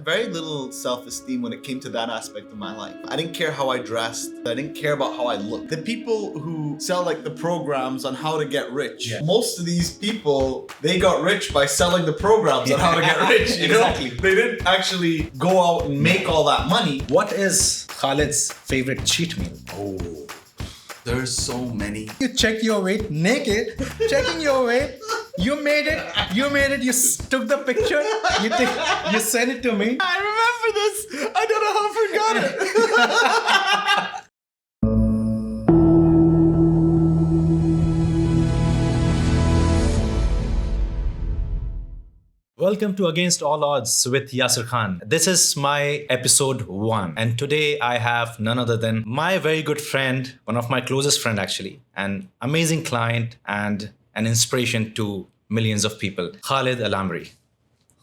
had very little self-esteem when it came to that aspect of my life. I didn't care how I dressed. I didn't care about how I looked. The people who sell like the programs on how to get rich, most of these people, they got rich by selling the programs on how to get rich. You Exactly. know? They didn't actually go out and make all that money. What is Khalid's favorite cheat meal? Oh, there's so many. You check your weight naked, checking your weight. You made it. You took the picture. You sent it to me. I remember this. I don't know how I forgot it. Welcome to Against All Odds with Yasir Khan. This is my episode 1. And today I have none other than my very good friend, one of my closest friend actually, an amazing client and an inspiration to millions of people, Khalid Al Ameri.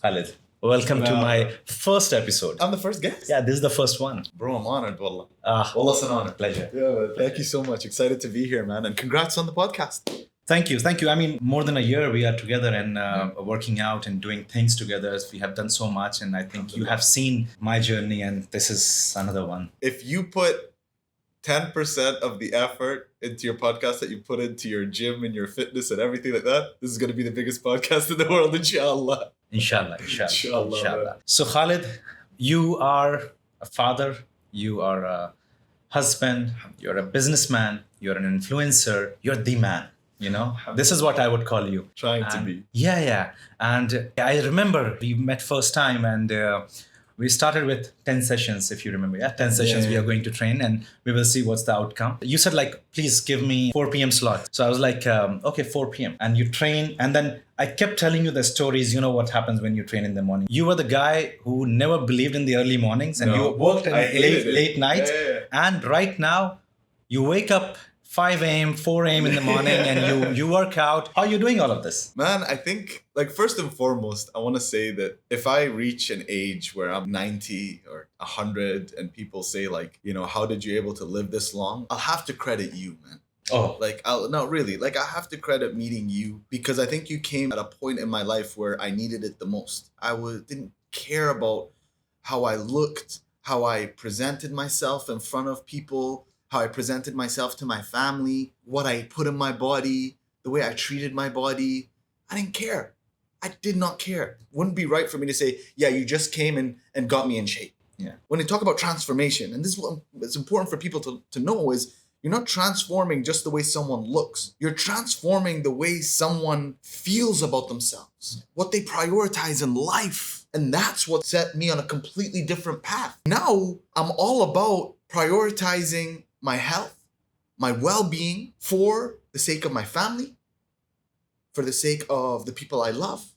Khalid, welcome to my first episode. I'm the first guest? Yeah, this is the first one. Bro, I'm honored, wallah. Wallah, it's an honor. Pleasure. Yeah, man. Thank you so much. Excited to be here, man. And congrats on the podcast. Thank you. I mean, more than a year we are together and working out and doing things together. We have done so much, and I think you have seen my journey, and this is another one. If you put 10% of the effort into your podcast that you put into your gym and your fitness and everything like that, this is going to be the biggest podcast in the world, inshallah. Inshallah. So Khalid, you are a father, you are a husband, you're a businessman, you're an influencer, you're the man. You know, this is what I would call you. Trying to be. Yeah. And I remember we met first time and we started with 10 sessions, if you remember. 10 sessions we are going to train and we will see what's the outcome. You said like, please give me 4 p.m. slot. So I was like, okay, 4 p.m. And you train. And then I kept telling you the stories. You know what happens when you train in the morning. You were the guy who never believed in the early mornings and you worked in late nights. Yeah. And right now you wake up 5 a.m., 4 a.m. in the morning and you work out. How are you doing all of this? Man, I think, like, first and foremost, I want to say that if I reach an age where I'm 90 or 100 and people say, like, you know, how did you able to live this long? I'll have to credit you, man. Oh. Like, I have to credit meeting you because I think you came at a point in my life where I needed it the most. Didn't care about how I looked, how I presented myself in front of people, how I presented myself to my family, what I put in my body, the way I treated my body. I didn't care. I did not care. Wouldn't be right for me to say, yeah, you just came and got me in shape. Yeah. When they talk about transformation, and this is what it's important for people to know is you're not transforming just the way someone looks. You're transforming the way someone feels about themselves, what they prioritize in life. And that's what set me on a completely different path. Now I'm all about prioritizing my health, my well-being for the sake of my family, for the sake of the people I love,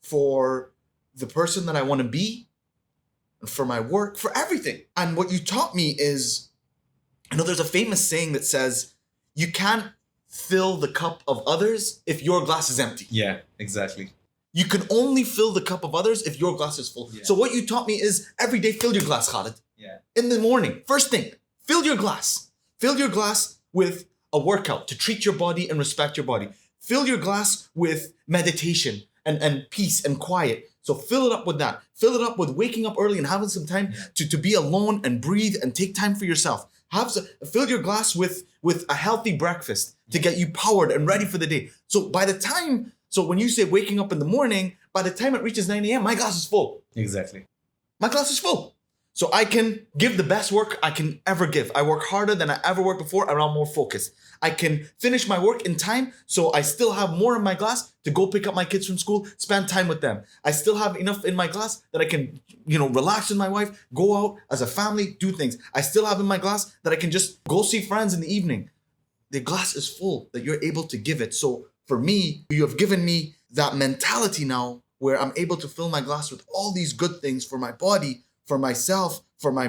for the person that I want to be, for my work, for everything. And what you taught me is, there's a famous saying that says, you can't fill the cup of others if your glass is empty. Yeah, exactly. You can only fill the cup of others if your glass is full. Yeah. So what you taught me is every day, fill your glass, Khalid. Yeah. In the morning, first thing, fill your glass. Fill your glass with a workout to treat your body and respect your body. Fill your glass with meditation and peace and quiet. So fill it up with that. Fill it up with waking up early and having some time to be alone and breathe and take time for yourself. Fill your glass with a healthy breakfast to get you powered and ready for the day. So when you say waking up in the morning, by the time it reaches 9 a.m., my glass is full. Exactly. My glass is full. So I can give the best work I can ever give. I work harder than I ever worked before and I'm more focused. I can finish my work in time so I still have more in my glass to go pick up my kids from school, spend time with them. I still have enough in my glass that I can, relax with my wife, go out as a family, do things. I still have in my glass that I can just go see friends in the evening. The glass is full that you're able to give it. So for me, you have given me that mentality now where I'm able to fill my glass with all these good things for my body, for myself, for my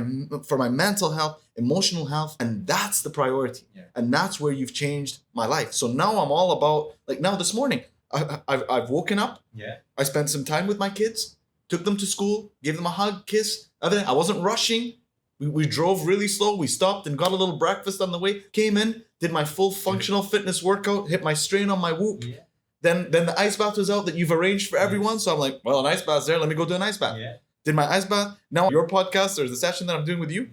mental health, emotional health, and that's the priority. Yeah. And that's where you've changed my life. So now I'm all about, like now this morning, I've woken up. Yeah. I spent some time with my kids, took them to school, gave them a hug, kiss, everything. I wasn't rushing. We drove really slow. We stopped and got a little breakfast on the way. Came in, did my full functional fitness workout, hit my strain on my whoop. Yeah. Then the ice bath was out that you've arranged for everyone. So I'm like, well, an ice bath's there. Let me go do an ice bath. Yeah. did my ice bath. Now your podcast or the session that I'm doing with you.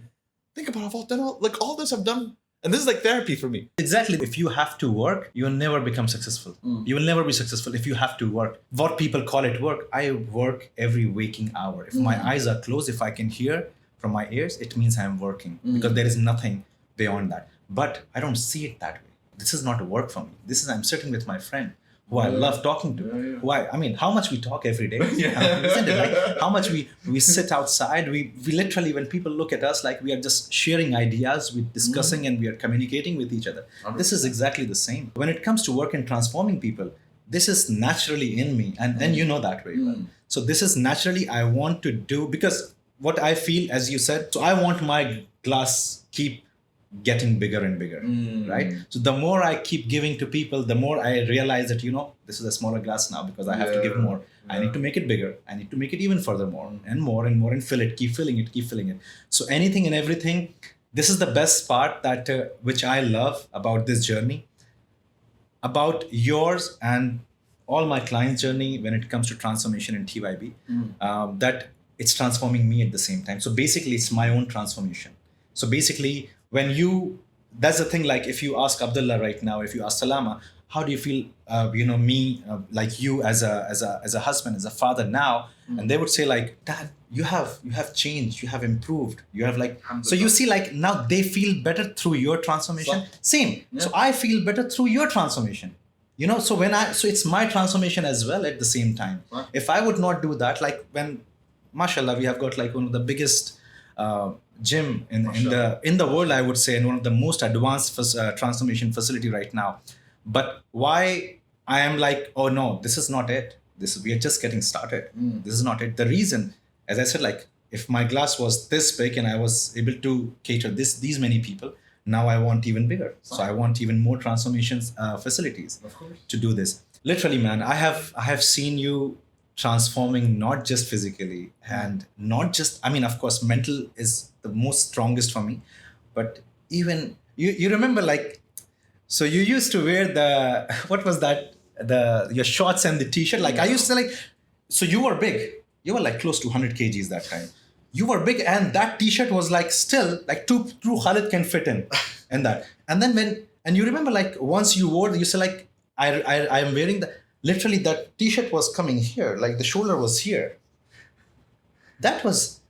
Think about I've all done all this I've done. And this is like therapy for me. Exactly. If you have to work, you'll never become successful. You will never be successful if you have to work. What people call it work, I work every waking hour. If my eyes are closed, if I can hear from my ears, it means I'm working because there is nothing beyond that. But I don't see it that way. This is not work for me. This is I'm sitting with my friend who I love talking to. Who I mean, how much we talk every day. Isn't it? Like how much we sit outside. We literally, when people look at us, like we are just sharing ideas, we're discussing and we are communicating with each other. 100%. This is exactly the same. When it comes to work and transforming people, this is naturally in me. And you know that very well. So this is naturally I want to do because what I feel, as you said, so I want my glass keep getting bigger and bigger, right? So the more I keep giving to people, the more I realize that, this is a smaller glass now because I have to give more. I need to make it bigger. I need to make it even further more and more and more and fill it, keep filling it. So anything and everything, this is the best part that which I love about this journey, about yours and all my clients' journey when it comes to transformation in TYB, that it's transforming me at the same time. So basically, it's my own transformation. So basically, that's the thing, like if you ask Abdullah right now, if you ask Salama, how do you feel, me, like you as a husband, as a father now, and they would say like, Dad, you have changed, you have improved, you have like, so you see like now they feel better through your transformation. Same. Yeah. So I feel better through your transformation. So so it's my transformation as well at the same time. Right. If I would not do that, like when, mashallah, we have got like one of the biggest gym in the world, I would say, and one of the most advanced transformation facility right now. But why I am like, oh no, this is not it. We are just getting started. This is not it. The reason, as I said, like if my glass was this big and I was able to cater these many people, now I want even bigger. So I want even more transformations facilities to do this. Literally, man, I have seen you transforming not just physically and not just, of course, mental is the most strongest for me, but even you remember like, so you used to wear what was that? Your shorts and the t-shirt. Like I used to like, so you were big. You were like close to 100 kgs that time. You were big and that t-shirt was like still like two Khalid can fit in and that. And then and you remember like once you wore, you said like, I am wearing literally that t-shirt was coming here, like the shoulder was here. That was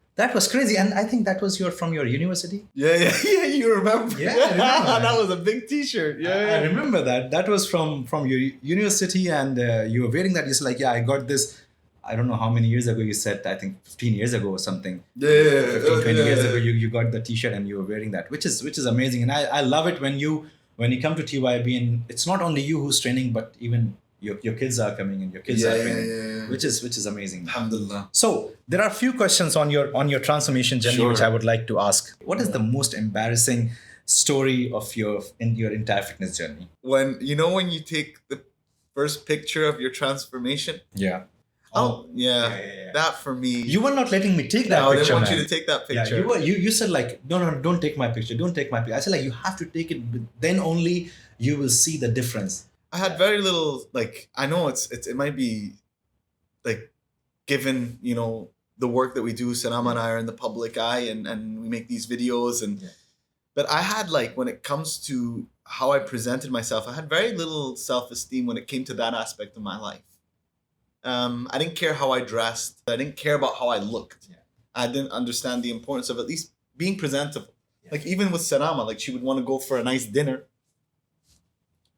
crazy. And I think that was from your university. Yeah, you remember. Yeah, I remember that was a big t-shirt. Yeah, I remember that. That was from your university and you were wearing that. It's like, I got this, I don't know how many years ago you said, I think 15 years ago or something. 20 years ago, you got the t-shirt and you were wearing that, which is amazing. And I love it when you come to TYB and it's not only you who's training, but even your kids are coming and your kids are training, which is amazing. Alhamdulillah. So there are a few questions on your transformation journey, which I would like to ask. What is the most embarrassing story of your entire fitness journey? When you take the first picture of your transformation. Yeah. Oh, yeah. That for me. You were not letting me take that picture. I didn't want you to take that picture. Yeah, you said like, no, don't take my picture. Don't take my picture. I said like, you have to take it. Then only you will see the difference. I had very little, like, I know it might be like, given, the work that we do, Sanama and I are in the public eye and we make these videos but I had like, when it comes to how I presented myself, I had very little self-esteem when it came to that aspect of my life. I didn't care how I dressed. I didn't care about how I looked. Yeah. I didn't understand the importance of at least being presentable. Yeah. Like even with Sanama, like she would want to go for a nice dinner.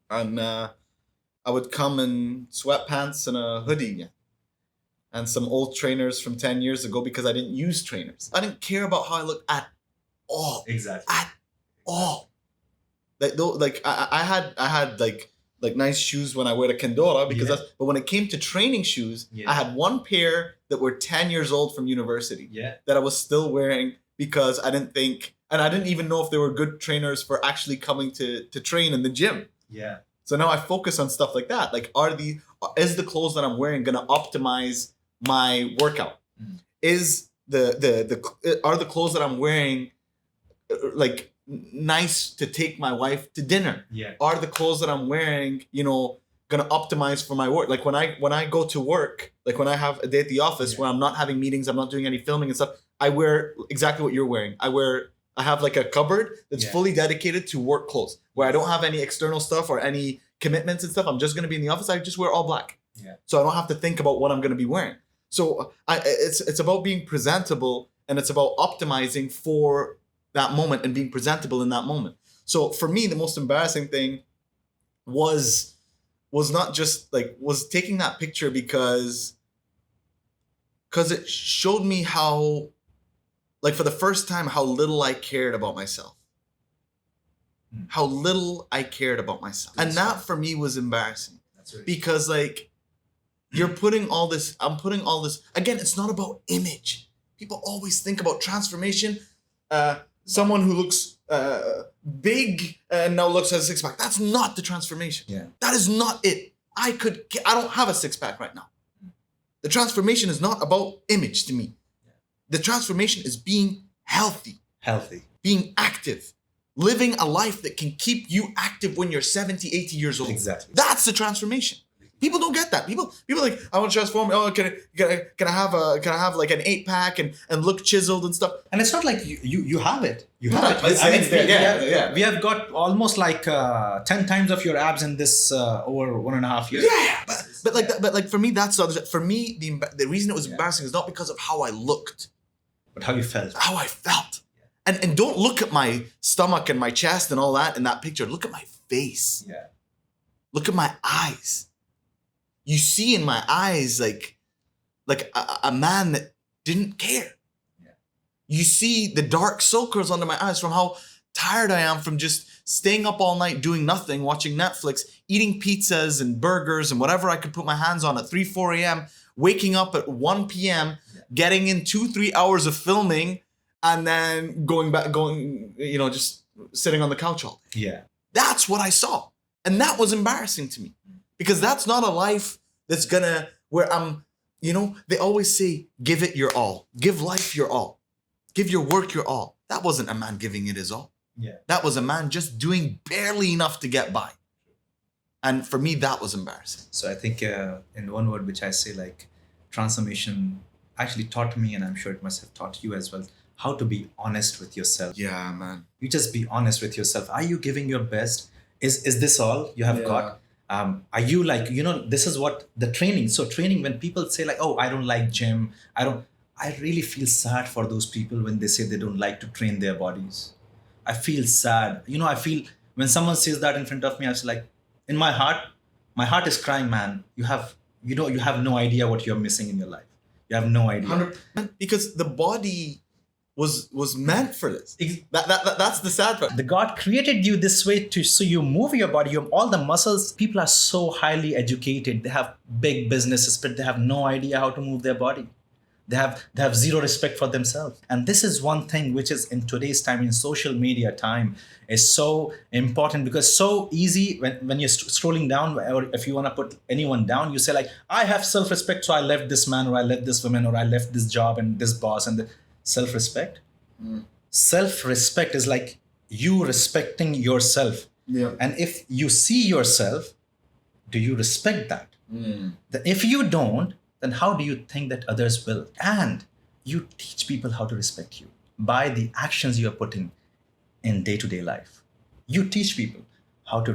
And I would come in sweatpants and a hoodie. And some old trainers from 10 years ago because I didn't use trainers. I didn't care about how I looked at all. Exactly. At all. Like I had like nice shoes when I wear a Kendora because but when it came to training shoes, I had one pair that were 10 years old from university that I was still wearing because I didn't think, and I didn't even know if they were good trainers for actually coming to train in the gym. Yeah. So now I focus on stuff like that. Like, is the clothes that I'm wearing going to optimize my workout? Is are the clothes that I'm wearing like nice to take my wife to dinner? Yeah. Are the clothes that I'm wearing, gonna optimize for my work. Like when I go to work, like when I have a day at the office where I'm not having meetings, I'm not doing any filming and stuff, I wear exactly what you're wearing. I have like a cupboard that's fully dedicated to work clothes where I don't have any external stuff or any commitments and stuff. I'm just gonna be in the office. I just wear all black. Yeah. So I don't have to think about what I'm gonna be wearing. So it's about being presentable, and it's about optimizing for that moment and being presentable in that moment. So for me, the most embarrassing thing was not just was taking that picture because it showed me how, like, for the first time, how little I cared about myself. How little I cared about myself. And that for me was embarrassing. Because like I'm putting all this, again, it's not about image. People always think about transformation. Someone who looks big and now looks at a six pack. That's not the transformation. Yeah. That is not it. I don't have a six pack right now. The transformation is not about image to me. The transformation is being healthy, being active, living a life that can keep you active when you're 70, 80 years old. Exactly. That's the transformation. People don't get that. People are like, I want to transform. Oh, can I have like an 8-pack and look chiseled and stuff? And it's not like you have it. You have it. It's there. We have got almost like 10 times of your abs in this over 1.5 years. Yeah, but like for me, that's for me the reason it was embarrassing is not because of how I looked, but how you felt. How I felt. And don't look at my stomach and my chest and all that in that picture. Look at my face. Yeah. Look at my eyes. You see in my eyes like a man that didn't care. Yeah. You see the dark circles under my eyes from how tired I am from just staying up all night doing nothing, watching Netflix, eating pizzas and burgers and whatever I could put my hands on at 3, 4 a.m., waking up at 1 p.m., getting in 2-3 hours of filming, and then just sitting on the couch all day. Yeah. That's what I saw. And that was embarrassing to me. Because that's not a life that's where I'm, they always say, give it your all. Give life your all. Give your work your all. That wasn't a man giving it his all. Yeah. That was a man just doing barely enough to get by. And for me, that was embarrassing. So I think in one word, which I say, like, transformation actually taught me, and I'm sure it must have taught you as well, how to be honest with yourself. Yeah, man. You just be honest with yourself. Are you giving your best? Is this all you have got? Are you like, this is what the training. So training, when people say like, oh, I don't like gym. I really feel sad for those people when they say they don't like to train their bodies. I feel sad. I feel when someone says that in front of me, I was like, in my heart is crying, man. You have no idea what you're missing in your life. You have no idea. 100%. Because the body was meant for this. That's the sad part. The God created you this way so you move your body, you have all the muscles. People are so highly educated. They have big businesses, but they have no idea how to move their body. They have zero respect for themselves. And this is one thing which is in today's time, in social media time, is so important, because so easy when you're scrolling down, or if you want to put anyone down, you say like, I have self-respect, so I left this man, or I left this woman, or I left this job and this boss and self-respect. Self-respect is like you respecting yourself. Yeah. And if you see yourself, do you respect that? If you don't, then how do you think that others will? And you teach people how to respect you by the actions you are putting in day-to-day life. You teach people how they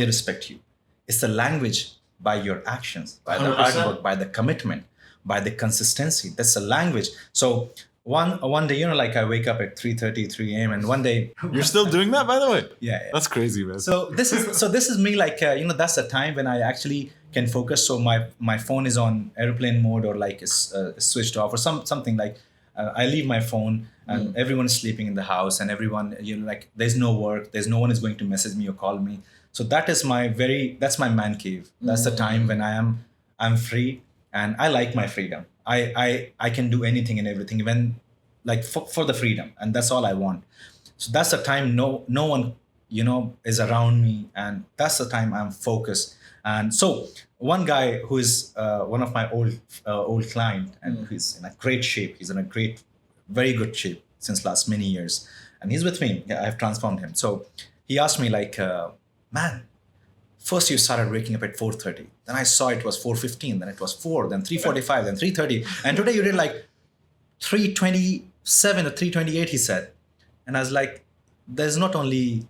respect you. It's the language by your actions, by the 100%. hard work, by the commitment, by the consistency. That's the language. So one day, like I wake up at 3:30, 3 a.m. and one day... You're still doing that, by the way? Yeah. That's crazy, man. So this is me, like, that's the time when I actually can focus. So my phone is on airplane mode, or like it's switched off, or something like I leave my phone and everyone is sleeping in the house, and everyone, like, there's no work, there's no one is going to message me or call me. So that's my man cave. That's the time when I'm free, and I like my freedom. I can do anything and everything, even like for the freedom, and that's all I want. So that's the time no one is around me, and that's the time I'm focused. And so one guy who is one of my old client, and he's in a great shape. He's in a very good shape since last many years, and he's with me. I have transformed him. So he asked me like, man, first you started waking up at 4:30. Then I saw it was 4:15. Then it was 4. Then 3:45. Then 3:30. And today you did like 3:27 or 3:28. He said, and I was like, there's not only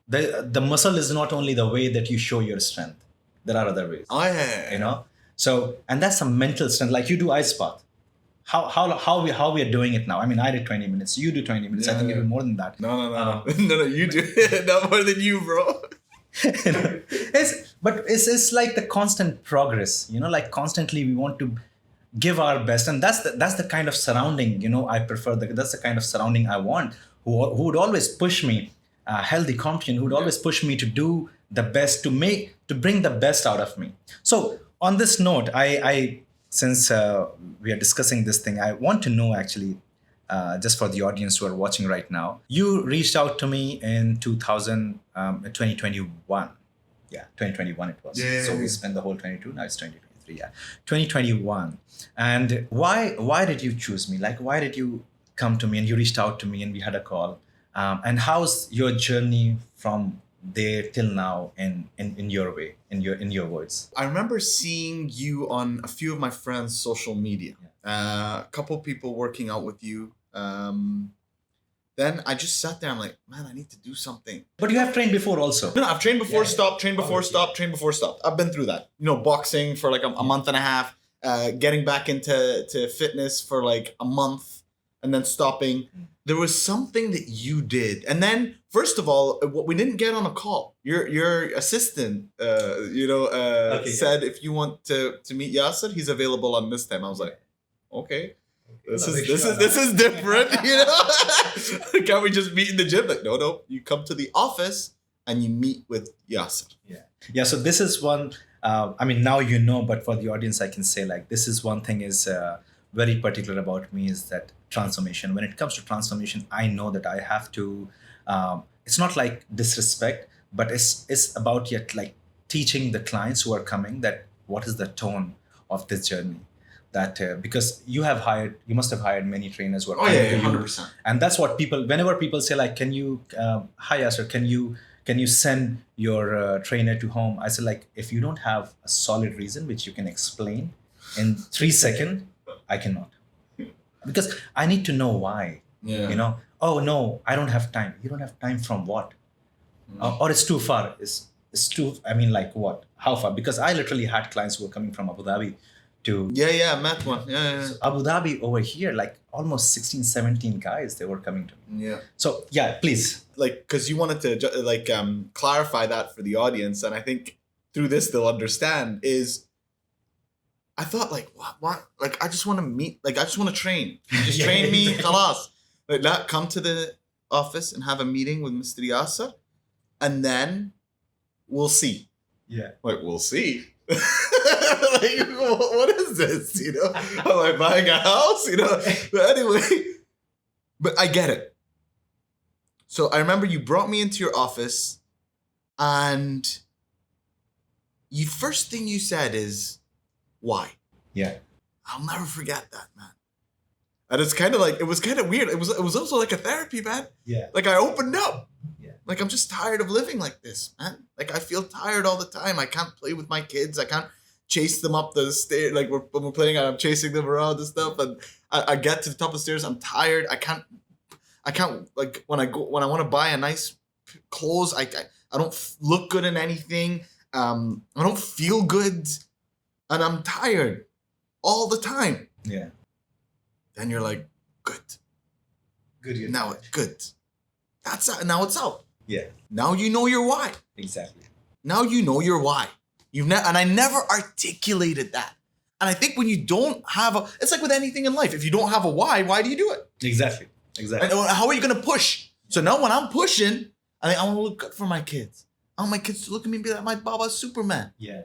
the muscle is not only the way that you show your strength. There are other ways. Oh yeah. You know. So and that's a mental strength. Like you do ice bath. How we are doing it now? I mean, I did 20 minutes. You do 20 minutes. I think you do more than that. No. No, you do. Not more than you, bro. It's like the constant progress, you know, like constantly we want to give our best, and that's the kind of surrounding, you know, I prefer. That's the kind of surrounding I want, who would always push me, healthy, competent, who would always push me to do the best, to bring the best out of me. So on this note, I since we are discussing this thing, I want to know actually, just for the audience who are watching right now, you reached out to me in 2021. Yeah, 2021 it was. Yeah. So we spent the whole 22. Now it's 2023. Yeah, 2021. And why did you choose me? Like, why did you come to me and you reached out to me and we had a call? And how's your journey from there till now in your way, in your words? I remember seeing you on a few of my friends' social media. A couple people working out with you. Then I just sat there. I'm like, man, I need to do something. But you have trained before also. No, I've trained before, stopped, trained before, Okay. stopped, trained before, stopped. I've been through that. You know, boxing for like a month and a half, getting back into fitness for like a month, and then stopping. There was something that you did, and then first of all, what we didn't get on a call. Your assistant, said if you want to meet Yasir, he's available on this time. I was like, okay. This is different, you know. Can't we just meet in the gym? Like, no. You come to the office and you meet with Yasir. Yeah. So this is one. I mean, now you know, but for the audience, I can say like this is one thing is very particular about me is that transformation. When it comes to transformation, I know that I have to. It's not like disrespect, but it's about yet like teaching the clients who are coming that what is the tone of this journey. That because you must have hired many trainers who are coming to you. 100%. And that's what whenever people say like, can you, hi Yasir, can you send your trainer to home? I say like, if you don't have a solid reason which you can explain in 3 seconds, I cannot. Because I need to know why. Yeah. You know, oh no, I don't have time. You don't have time from what? Or it's too far. It's too, I mean like what? How far? Because I literally had clients who were coming from Abu Dhabi to Yeah, I met one. Yeah. so Abu Dhabi over here, like almost 16, 17 guys, they were coming to me. Yeah. So yeah, please. Like, because you wanted to clarify that for the audience, and I think through this they'll understand. Is I thought like what? Like I just want to meet. Like I just want to train. Just Yeah, train me, exactly. khalas. Like not come to the office and have a meeting with Mr. Yasir, and then we'll see. Yeah. Like we'll see. Like what is this? You know, am I buying a house? You know. But anyway, but I get it. So I remember you brought me into your office, and the first thing you said is, "Why?" Yeah. I'll never forget that, man. And it's kind of like it was kind of weird. It was also like a therapy, man. Yeah. Like I opened up. Yeah. Like I'm just tired of living like this, man. Like I feel tired all the time. I can't play with my kids. I can't chase them up the stairs. Like when we're playing, I'm chasing them around and stuff. And I get to the top of the stairs. I'm tired. I can't like when I want to buy a nice clothes. I don't look good in anything. I don't feel good, and I'm tired all the time. Yeah. Then you're like, good. Good. Now it's good. That's now it's out. Yeah. Now you know your why. Exactly. Now you know your why. And I never articulated that. And I think when you don't have it's like with anything in life. If you don't have a why do you do it? Exactly. And how are you going to push? So now when I'm pushing, I think I want to look good for my kids. I want my kids to look at me and be like, my Baba's Superman. Yeah.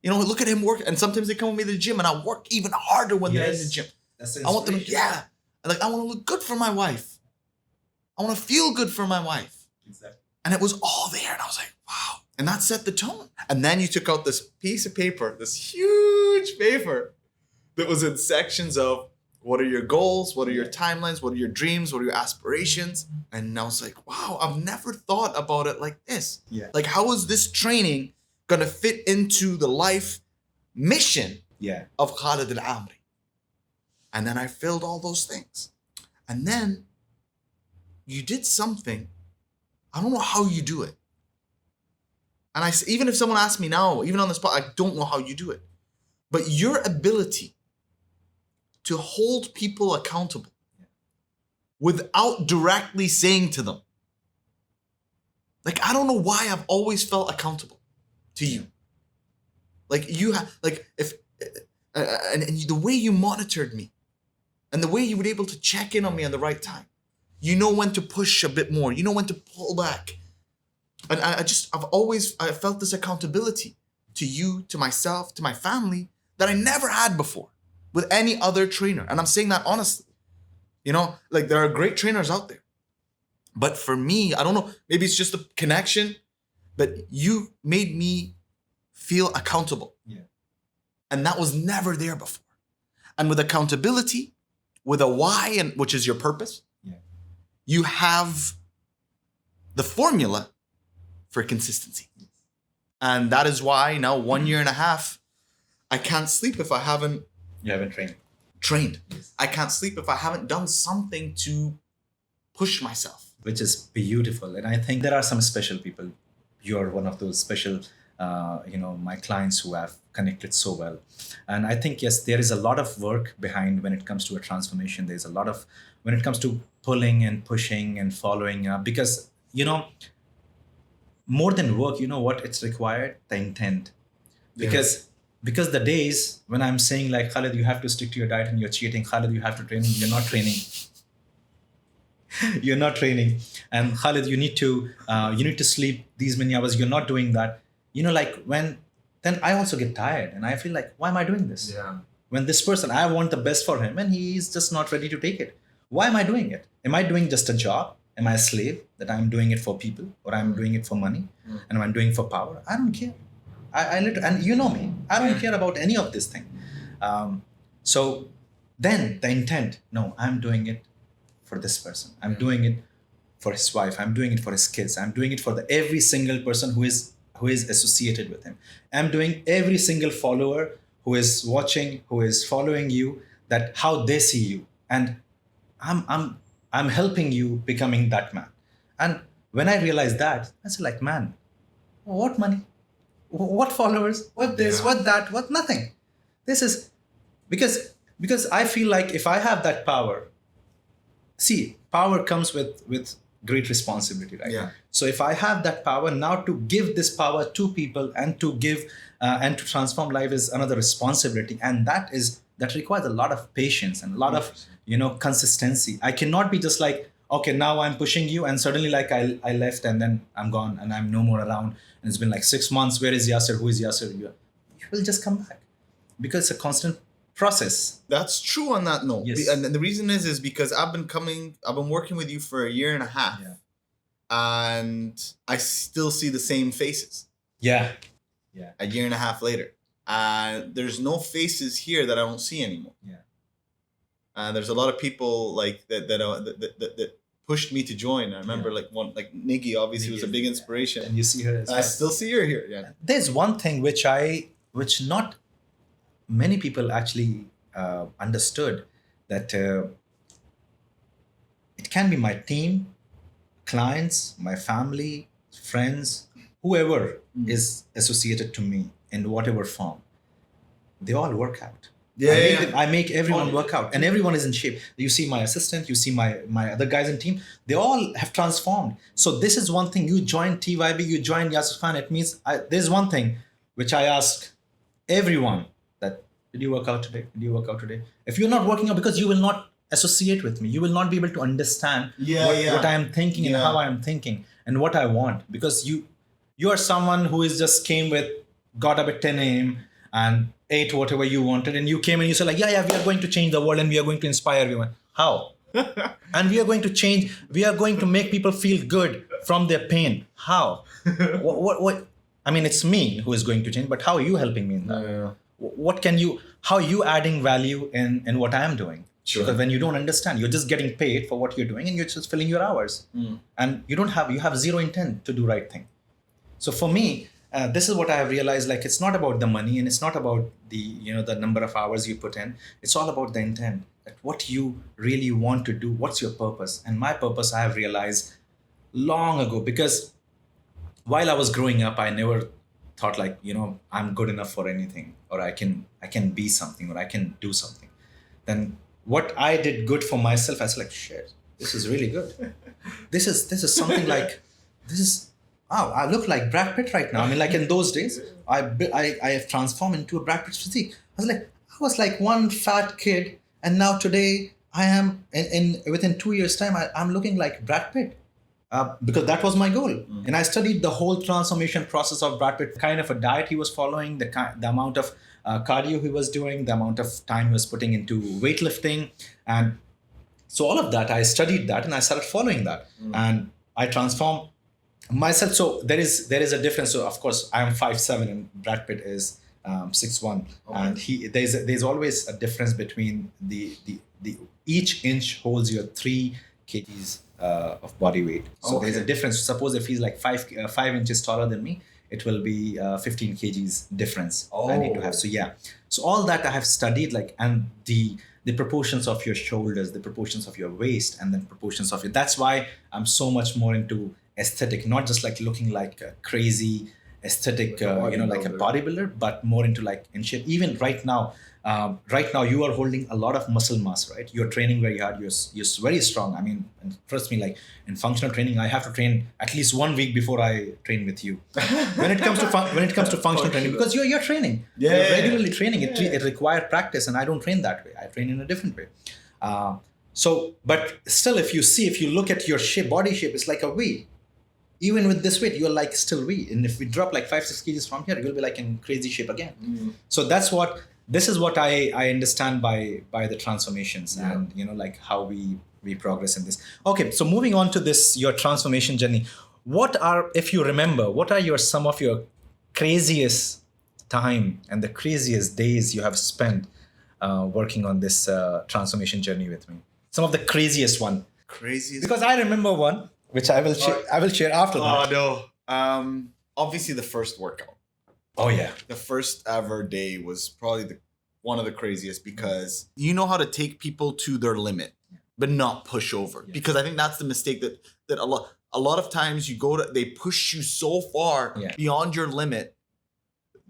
You know, look at him work. And sometimes they come with me to the gym and I work even harder when they're in the gym. That's I want them, yeah. Like I want to look good for my wife. I want to feel good for my wife. Exactly. And it was all there. And I was like, wow. And that set the tone. And then you took out this piece of paper, this huge paper that was in sections of What are your goals? What are your timelines? What are your dreams? What are your aspirations? And I was like, wow, I've never thought about it like this. Yeah. Like, how is this training gonna fit into the life mission of Khalid Al Ameri? And then I filled all those things. And then you did something. I don't know how you do it. And even if someone asks me now, even on the spot, I don't know how you do it. But your ability to hold people accountable without directly saying to them, like, I don't know why I've always felt accountable to you. Like, you have, like, and the way you monitored me and the way you were able to check in on me at the right time. You know when to push a bit more. You know when to pull back. And I felt this accountability to you, to myself, to my family that I never had before with any other trainer. And I'm saying that honestly. You know, like, there are great trainers out there. But for me, I don't know, maybe it's just the connection, but you made me feel accountable. Yeah. And that was never there before. And with accountability, with a why, and which is your purpose, you have the formula for consistency. And that is why now 1 year and a half, I can't sleep if I haven't... You haven't trained. Yes. I can't sleep if I haven't done something to push myself. Which is beautiful. And I think there are some special people. You're one of those special, my clients who have connected so well. And I think, yes, there is a lot of work behind when it comes to a transformation. There's a lot of, when it comes to pulling and pushing and following up, because, more than work, you know what it's required? The intent. Because the days when I'm saying, like, Khalid, you have to stick to your diet and you're cheating, Khalid, you have to train, you're not training. You're not training. And Khalid, you need to sleep these many hours. You're not doing that. Then I also get tired and I feel like, why am I doing this? Yeah. When this person, I want the best for him and he's just not ready to take it. Why am I doing it? Am I doing just a job? Am I a slave that I'm doing it for people, or I'm doing it for money, and I'm doing it for power? I don't care. And you know me, I don't care about any of this thing. So then the intent, no, I'm doing it for this person. I'm doing it for his wife. I'm doing it for his kids. I'm doing it for every single person who is associated with him. I'm doing every single follower who is watching, who is following you, that how they see you. And I'm helping you becoming that man. And when I realized that, I said, like, man, what money? What followers? What this? What that? What nothing? This is because I feel like if I have that power, see, power comes with great responsibility, right? Yeah. So if I have that power now to give this power to people and to give and to transform life is another responsibility, and that requires a lot of patience and a lot of consistency. I cannot be just like, okay, now I'm pushing you and suddenly like I left and then I'm gone and I'm no more around and it's been like 6 months. Where is Yasir? Who is Yasir? You will just come back because it's a constant process. That's true on that note. Yes. And the reason is because I've been working with you for 1.5 years. Yeah. And I still see the same faces. Yeah. 1.5 years later. And there's no faces here that I don't see anymore. Yeah. And there's a lot of people like that pushed me to join. I remember like Nikki obviously was a big inspiration. And you see her as well. I still see her here. Yeah. There's one thing which not many people actually understood, that it can be my team, clients, my family, friends, whoever is associated to me in whatever form, they all work out. I make everyone work out and everyone is in shape. You see my assistant, you see my other guys in team, they all have transformed. So this is one thing. You join TYB, you join Yasir Khan. It means there's one thing which I ask everyone, that did you work out today? Did you work out today? If you're not working out, because you will not associate with me, you will not be able to understand what I am thinking and how I am thinking and what I want, because you are someone who is just got up at 10 a.m. and ate whatever you wanted, and you came and you said like, we are going to change the world and we are going to inspire everyone. How? And we are going to change, we are going to make people feel good from their pain. How? What? I mean, it's me who is going to change, but how are you helping me in that? How are you adding value in what I am doing? Sure. Because when you don't understand, you're just getting paid for what you're doing and you're just filling your hours. And you have zero intent to do right thing. So for me, this is what I have realized, like, it's not about the money and it's not about the number of hours you put in. It's all about the intent, that what you really want to do, what's your purpose. And my purpose, I have realized long ago, because while I was growing up, I never thought like, I'm good enough for anything, or I can be something, or I can do something. Then what I did good for myself, I was like, shit, this is really good. This is something like, I look like Brad Pitt right now. I mean, like in those days, I have transformed into a Brad Pitt physique. I was like one fat kid, and now today I am within 2 years' time, I'm looking like Brad Pitt. Because that was my goal. And I studied the whole transformation process of Brad Pitt, kind of a diet he was following, the amount of cardio he was doing, the amount of time he was putting into weightlifting. And so all of that, I studied that and I started following that. And I transformed myself. So there is a difference. So of course, I am 5'7" and Brad Pitt is 6'1". Okay. And there's always a difference between the each inch holds your 3 kgs of body weight. So there's a difference. Suppose if he's like 5 inches taller than me, it will be 15 kgs difference I need to have. So yeah. So all that I have studied, like, and the proportions of your shoulders, the proportions of your waist, and then proportions of it. That's why I'm so much more into aesthetic, not just like looking like a crazy aesthetic, like a bodybuilder, but more into like in shape. Even right now you are holding a lot of muscle mass, right? You're training very hard. You're very strong. I mean, and trust me, like in functional training, I have to train at least 1 week before I train with you. When it comes to functional training, because you're training, you're regularly training. It requires practice, and I don't train that way. I train in a different way. But still, if you look at your shape, body shape, it's like a V. Even with this weight, you're like still V. And if we drop like 5-6 kgs from here, you'll be like in crazy shape again. So this is what I understand by the transformations, and like how we progress in this. Okay, so moving on to this, your transformation journey. If you remember, what are some of your craziest time and the craziest days you have spent working on this transformation journey with me? Some of the craziest one. Because I remember one, which I will share after that. Oh no. Obviously the first workout. Oh yeah. The first ever day was probably one of the craziest, because you know how to take people to their limit, but not push over. Yeah. Because I think that's the mistake that a lot of times they push you so far beyond your limit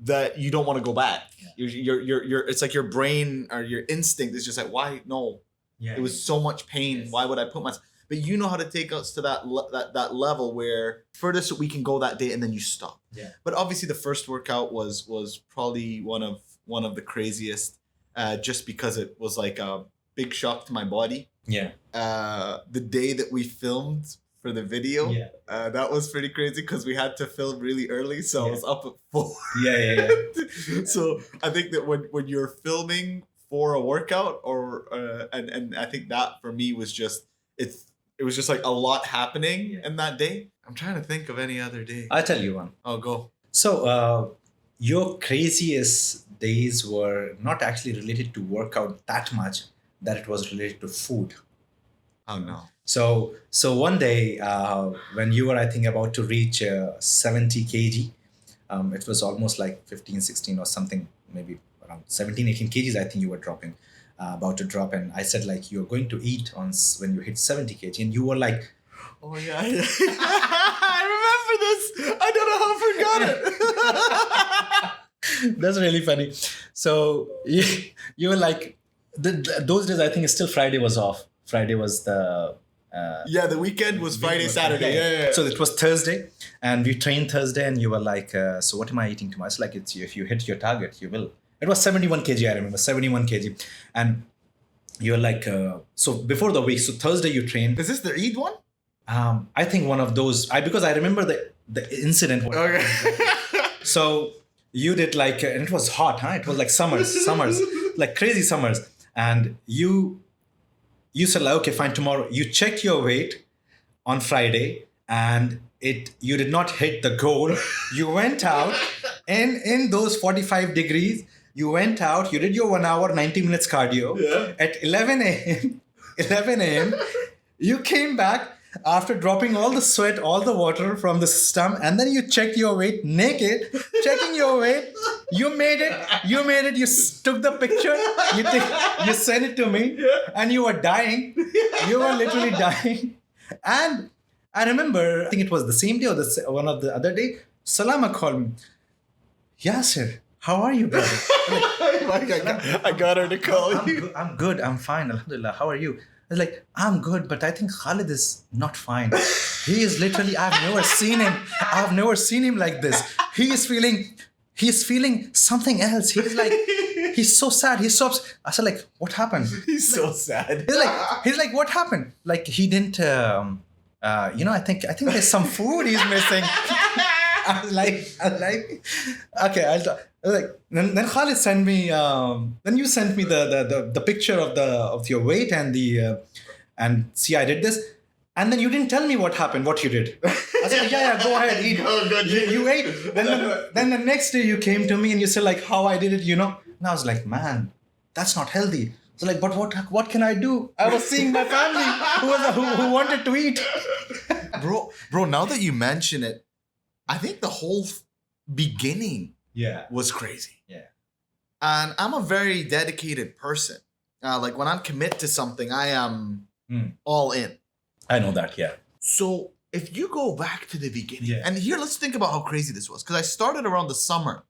that you don't want to go back. Yeah. It's like your brain or your instinct is just like, why? No. Yeah. It was so much pain. Yes. Why would I put myself? But you know how to take us to that level where furthest we can go that day, and then you stop. Yeah. But obviously the first workout was probably one of the craziest, just because it was like a big shock to my body. Yeah. The day that we filmed for the video, that was pretty crazy because we had to film really early, so I was up at 4. Yeah. So I think that when you're filming for a workout, and I think that for me was just it was just like a lot happening in that day. I'm trying to think of any other day. I'll tell you one. Oh, go. So your craziest days were not actually related to workout that much, that it was related to food. Oh, no. So one day when you were, I think, about to reach 70 kg, it was almost like 15, 16 or something, maybe around 17, 18 kgs, I think you were dropping. About to drop, and I said like, you're going to eat when you hit 70 kg, and you were like, oh yeah. I remember this. I don't know how I forgot it. That's really funny. So you were like, those days I think still Friday was off. Friday was the the weekend was Friday, Saturday. Yeah. So it was Thursday, and we trained Thursday, and you were like, so what am I eating tomorrow? It's like, if you hit your target, you will. It was 71 kg, I remember, 71 kg. And you're like, so before the week, so Thursday you trained. Is this the Eid one? I think one of those, because I remember the incident. Okay. So you did like, and it was hot, huh? It was like summers, like crazy summers. And you said like, okay, fine, tomorrow. You checked your weight on Friday, and you did not hit the goal. You went out and in those 45 degrees, You went out, you did your 1 hour, 90 minutes cardio. Yeah. At 11 a.m., you came back after dropping all the sweat, all the water from the system, and then you checked your weight naked, checking your weight. You made it. You took the picture. You sent it to me, and you were dying. You were literally dying. And I remember, I think it was the same day or one of the other day, Salama called me. Yasir, how are you, brother? I got her to call you. I'm good. I'm fine. Alhamdulillah. How are you? I was like, I'm good, but I think Khalid is not fine. He is literally, I've never seen him like this. He's feeling something else. He's so sad. I said, like, what happened? He's so sad. He's like, what happened? Like, he didn't, I think there's some food he's missing. I was like, okay, I'll talk. Then Khalid sent me. Then you sent me the picture of your weight and see, I did this, and then you didn't tell me what happened, what you did. I said, yeah, go ahead, eat. You ate. Then the next day you came to me and you said like how I did it, And I was like, man, that's not healthy. So like, but what can I do? I was seeing my family who wanted to eat. Bro, now that you mention it, I think the whole beginning was crazy. Yeah. And I'm a very dedicated person. Like when I'm committed to something, I am all in. I know that, yeah. So if you go back to the beginning, and here, let's think about how crazy this was. Because I started around the summer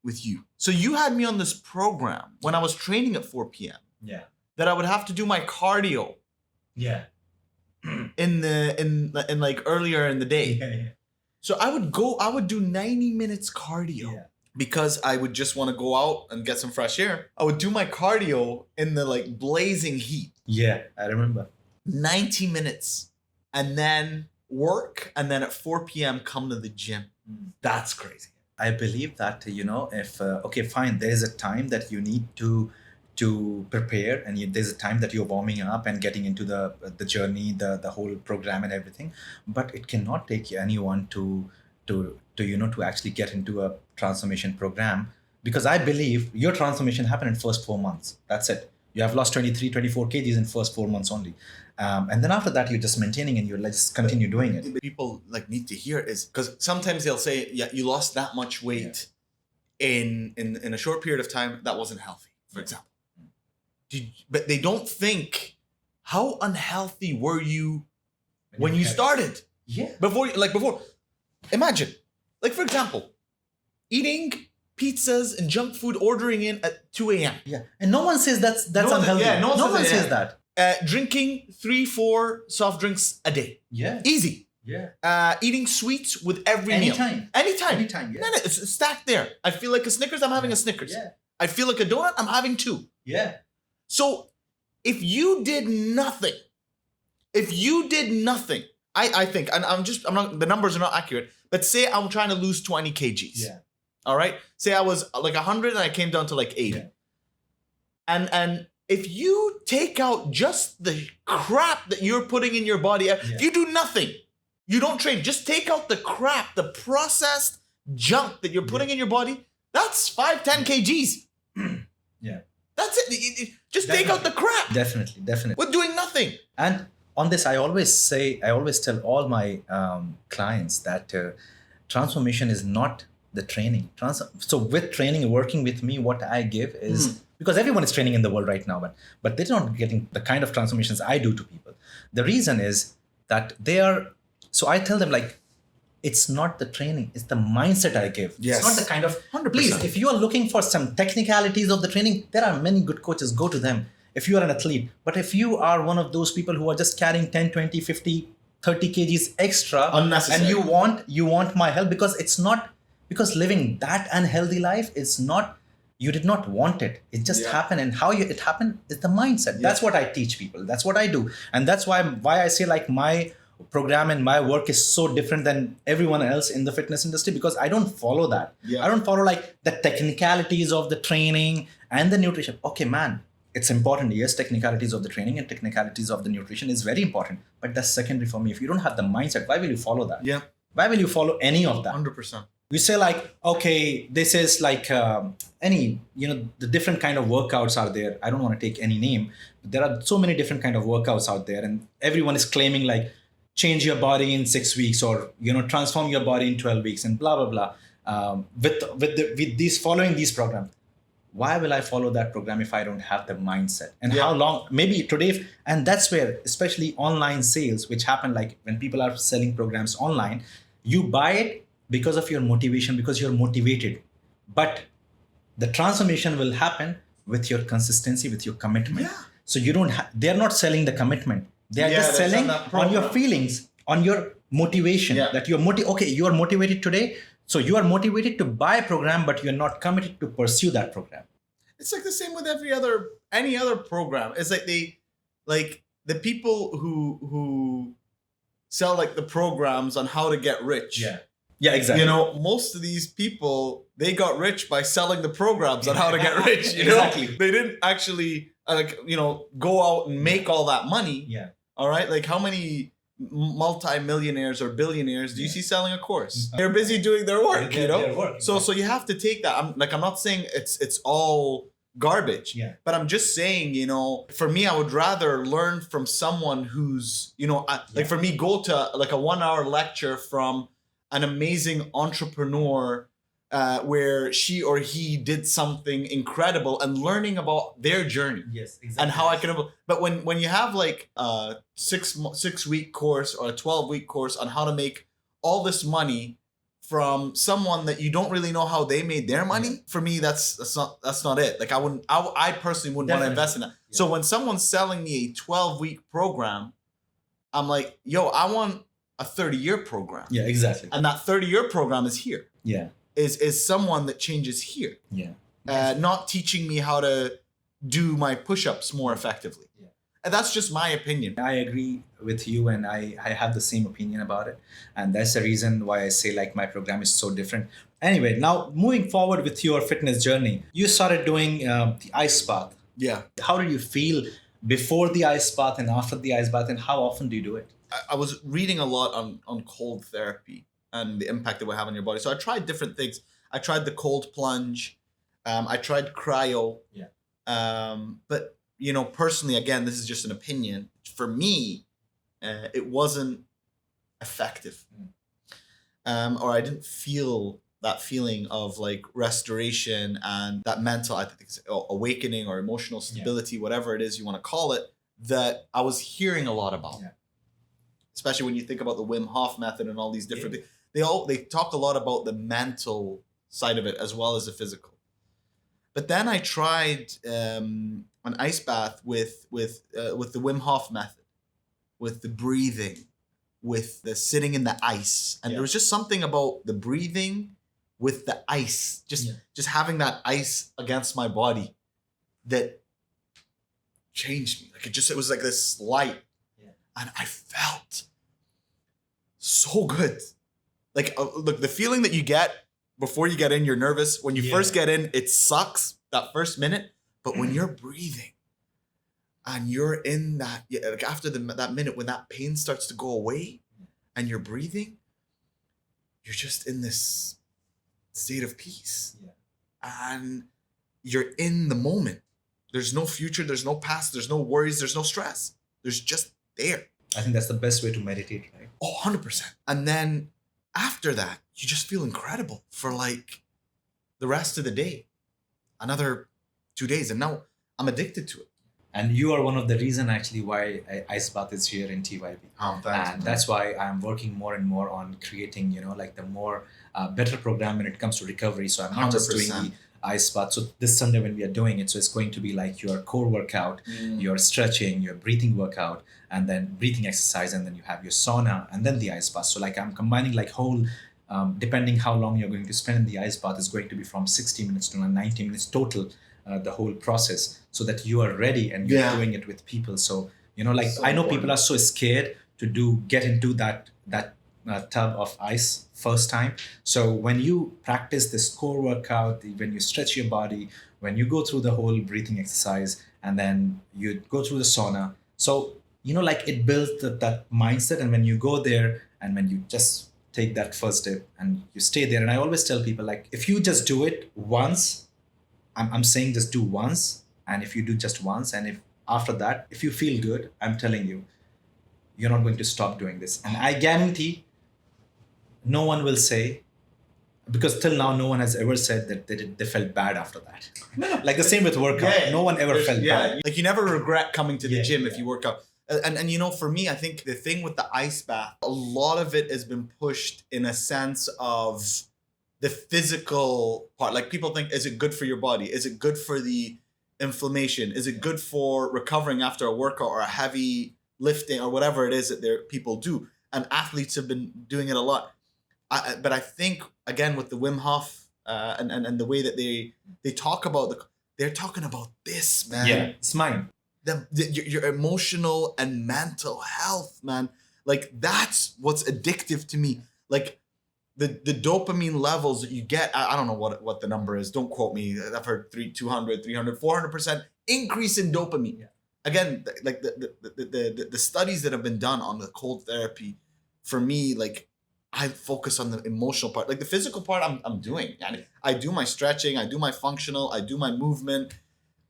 with you. So you had me on this program when I was training at 4 p.m. Yeah. That I would have to do my cardio. Yeah. in like earlier in the day. Yeah. So I would do 90 minutes cardio because I would just want to go out and get some fresh air. I would do my cardio in the like blazing heat. Yeah, I remember. 90 minutes and then work and then at 4 p.m. come to the gym. That's crazy. I believe that, if, okay, fine, there is a time that you need to prepare and there's a time that you're warming up and getting into the journey, the whole program and everything, but it cannot take anyone to actually get into a transformation program, because I believe your transformation happened in first 4 months. That's it. You have lost 23, 24 kgs in first 4 months only. And then after that, you're just maintaining and you're just continue doing it. People like need to hear is because sometimes they'll say, yeah, you lost that much weight in a short period of time. That wasn't healthy, for example. But they don't think, how unhealthy were you when you started? Yeah. Before, imagine, like for example, eating pizzas and junk food, ordering in at 2 a.m. Yeah. And no one says that's unhealthy. Yeah, no one says that. Drinking 3-4 soft drinks a day. Yeah. Easy. Yeah. Eating sweets with every meal. Anytime. Yeah. No, it's stacked there. I feel like a Snickers, I'm having a Snickers. Yeah. I feel like a donut, I'm having 2. Yeah. So if you did nothing, I think, and I'm not, the numbers are not accurate, but say I'm trying to lose 20 kgs. Yeah. All right. Say I was like 100 and I came down to like 80. Yeah. And if you take out just the crap that you're putting in your body, if you do nothing, you don't train, just take out the crap, the processed junk that you're putting in your body, that's 5-10 kgs. Yeah. That's it. Just take out the crap. Definitely. We're doing nothing. And on this, I always tell all my clients that transformation is not the training. So with training, working with me, what I give is, because everyone is training in the world right now, but they're not getting the kind of transformations I do to people. The reason is that so I tell them like, it's not the training, it's the mindset I give. Yes. It's not the kind of, 100%. Please, if you are looking for some technicalities of the training, there are many good coaches, go to them. If you are an athlete, but if you are one of those people who are just carrying 10, 20, 50, 30 kgs extra, unnecessary, and you want my help, because living that unhealthy life is not, you did not want it. It just happened, and how it happened is the mindset. That's what I teach people. That's what I do. And that's why I say like my program and my work is so different than everyone else in the fitness industry, because I don't follow that. I don't follow like the technicalities of the training and the nutrition. Okay, man, it's important. Yes, technicalities of the training and technicalities of the nutrition is very important, but that's secondary for me. If you don't have the mindset, why will you follow that? Yeah. Why will you follow any of that? 100%. We say like, okay, this is like any, the different kind of workouts are there. I don't want to take any name, but there are so many different kind of workouts out there, and everyone is claiming like change your body in 6 weeks, or transform your body in 12 weeks, and blah blah blah. With these following these programs, why will I follow that program if I don't have the mindset? And how long? Maybe today, and that's where, especially online sales, which happen like when people are selling programs online, you buy it because of your motivation, because you're motivated. But the transformation will happen with your consistency, with your commitment. Yeah. So you don't. They're not selling the commitment. They are just selling on your feelings, on your motivation. Yeah. That okay. You are motivated today. So you are motivated to buy a program, but you're not committed to pursue that program. It's like the same with any other program. It's like the people who sell like the programs on how to get rich. Yeah, exactly. Most of these people, they got rich by selling the programs on how to get rich. Exactly. They didn't actually go out and make all that money. Yeah. All right. Like how many multi-millionaires or billionaires do you see selling a course? They're busy doing their work. Their work. So you have to take that. I'm not saying it's all garbage. Yeah. But I'm just saying, for me, I would rather learn from someone who's, like for me, go to like a 1-hour lecture from an amazing entrepreneur where she or he did something incredible, and learning about their journey. Yes, exactly. And how I can. But when you have like a 6-week course or a 12-week course on how to make all this money from someone that you don't really know how they made their money, for me that's not it. Like I personally wouldn't want to invest in that. Yeah. So when someone's selling me a 12-week program, I'm like, yo, I want a 30-year program. Yeah, exactly. And that 30-year program is here. Yeah. Is someone that changes here. Yeah. Not teaching me how to do my push-ups more effectively. Yeah. And that's just my opinion. I agree with you, and I have the same opinion about it. And that's the reason why I say like my program is so different. Anyway, now moving forward with your fitness journey, you started doing the ice bath. Yeah. How did you feel before the ice bath and after the ice bath, and how often do you do it? I was reading a lot on cold therapy and the impact it would have on your body. So I tried different things. I tried the cold plunge. I tried cryo. Yeah. But personally, again, this is just an opinion. For me, it wasn't effective. Or I didn't feel that feeling of like restoration and that mental, I think it's awakening or emotional stability, whatever it is you want to call it, that I was hearing a lot about. Yeah. Especially when you think about the Wim Hof method and all these different things. They talk a lot about the mental side of it as well as the physical. But then I tried an ice bath with the Wim Hof method, with the breathing, with the sitting in the ice, and there was just something about the breathing with the ice, just having that ice against my body, that changed me. Like it was like this light. And I felt so good. Like, look, the feeling that you get before you get in, you're nervous. When you first get in, it sucks that first minute. But when you're breathing and you're in that, like after that minute, when that pain starts to go away and you're breathing, you're just in this state of peace. Yeah. And you're in the moment. There's no future. There's no past. There's no worries. There's no stress. There's just there. I think that's the best way to meditate, right? Oh, 100%. And then after that, you just feel incredible for like the rest of the day. Another 2 days. And now I'm addicted to it. And you are one of the reason actually why Ice Bath is here in TYB. Oh, thanks. And that's why I'm working more and more on creating, like the more better program when it comes to recovery. So I'm not just doing the ice bath. So this Sunday when we are doing it, so it's going to be like your core workout, your stretching, your breathing workout, and then breathing exercise, and then you have your sauna, and then the ice bath. So like I'm combining like whole, depending how long you're going to spend in the ice bath, is going to be from 60 minutes to 90 minutes total, the whole process, so that you are ready and you're doing it with people. So, like so I know people are so scared to get into that tub of ice first time. So when you practice this core workout, when you stretch your body, when you go through the whole breathing exercise, and then you go through the sauna, so like it builds that mindset. And when you go there and when you just take that first step and you stay there. And I always tell people, like, if you just do it once, I'm saying just do once. And if you do just once, and if after that, if you feel good, I'm telling you, you're not going to stop doing this. And I guarantee no one will say, because till now, no one has ever said that they felt bad after that. Like the same with workout. No one ever felt bad. Like you never regret coming to the gym if yeah. you work out. And you know, for me, I think the thing with the ice bath, a lot of it has been pushed in a sense of the physical part. Like people think, is it good for your body? Is it good for the inflammation? Is it good for recovering after a workout or a heavy lifting or whatever it is that people do? And athletes have been doing it a lot. But I think, again, with the Wim Hof and the way that they talk about they're talking about this, man. Yeah, it's mine. Your emotional and mental health, man. Like that's what's addictive to me. Like the dopamine levels that you get, I don't know what the number is. Don't quote me. I've heard 200, 300, 400% increase in dopamine. Yeah. Again, like the studies that have been done on the cold therapy, for me, like I focus on the emotional part. Like the physical part I'm doing. I do my stretching, I do my functional, I do my movement.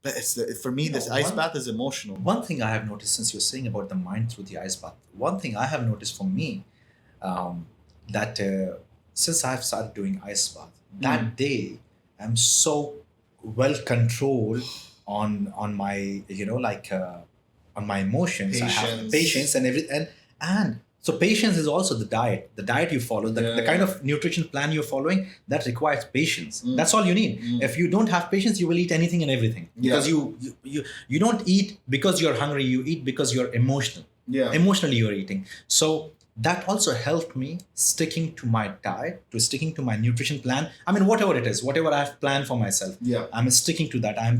But for me, this ice bath is emotional. One thing I have noticed, since you're saying about the mind through the ice bath, one thing I have noticed for me, that since I've started doing ice bath, that day I'm so well controlled on my, on my emotions. I have patience and everything. And so patience is also the diet you follow, the kind of nutrition plan you're following, that requires patience. That's all you need. If you don't have patience, you will eat anything and everything, because you don't eat because you're hungry, you eat because you're emotional. Emotionally you're eating. So that also helped me sticking to my diet, to sticking to my nutrition plan. I mean, whatever it is, whatever I've planned for myself, I'm sticking to that. I'm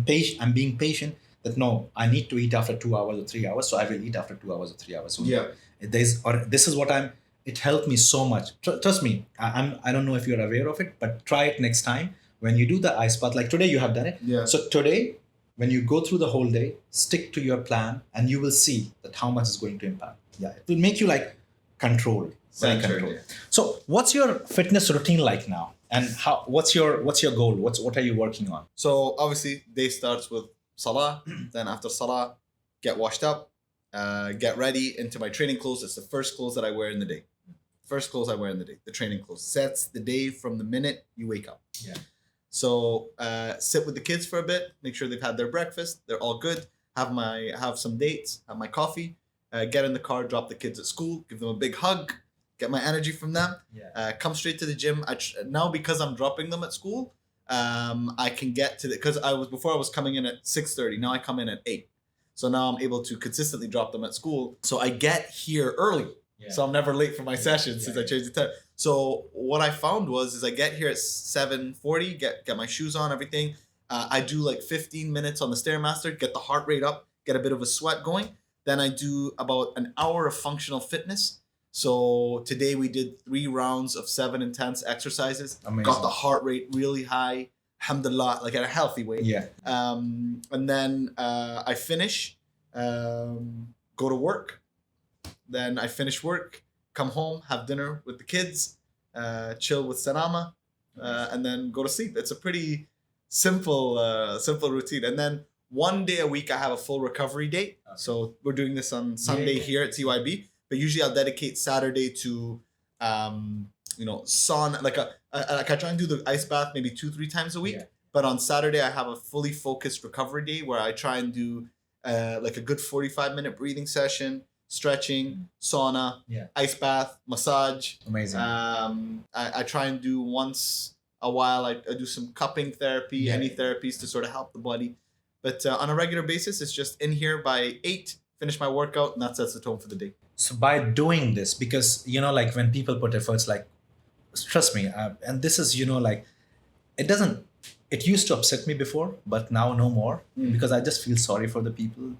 being patient that no, I need to eat after 2 hours or 3 hours, so I will eat after 2 hours or 3 hours. So this is what it helped me so much. Trust me, I don't know if you're aware of it, but try it next time when you do the ice bath. Like today you have done it. So today, when you go through the whole day, stick to your plan and you will see that how much is going to impact. It will make you like controlled. Very controlled. So what's your fitness routine like now? And what's your goal? What are you working on? So obviously day starts with Salah. Then after Salah, get washed up, get ready into my training clothes. It's the first clothes that I wear in the day. First clothes I wear in the day. The training clothes sets the day from the minute you wake up. So sit with the kids for a bit. Make sure they've had their breakfast. They're all good. Have some dates. Have my coffee. Get in the car. Drop the kids at school. Give them a big hug. Get my energy from them. Come straight to the gym. Now because I'm dropping them at school, I can get to because before I was coming in at 6:30. Now I come in at 8. So now I'm able to consistently drop them at school. So I get here early. So I'm never late for my sessions since I changed the time. So what I found is I get here at 7:40, get my shoes on, everything. I do like 15 minutes on the Stairmaster, get the heart rate up, get a bit of a sweat going. Then I do about an hour of functional fitness. So today we did 3 rounds of 7 intense exercises. Amazing. Got the heart rate really high. Alhamdulillah, like at a healthy way. And then I finish, go to work. Then I finish work, come home, have dinner with the kids, chill with Sanama, and then go to sleep. It's a pretty simple routine. And then one day a week I have a full recovery day. So we're doing this on Sunday here at CYB, but usually I'll dedicate Saturday to sauna. Like I try and do the ice bath maybe 2-3 times a week. But on Saturday I have a fully focused recovery day where I try and do like a good 45-minute breathing session, stretching, sauna, ice bath, massage. Amazing. I try and do once a while. I do some cupping therapy, any therapies to sort of help the body. But on a regular basis, it's just in here by 8, finish my workout, and that sets the tone for the day. So by doing this, because, like when people put efforts, like, trust me, and this is, like, it used to upset me before, but now no more, because I just feel sorry for the people.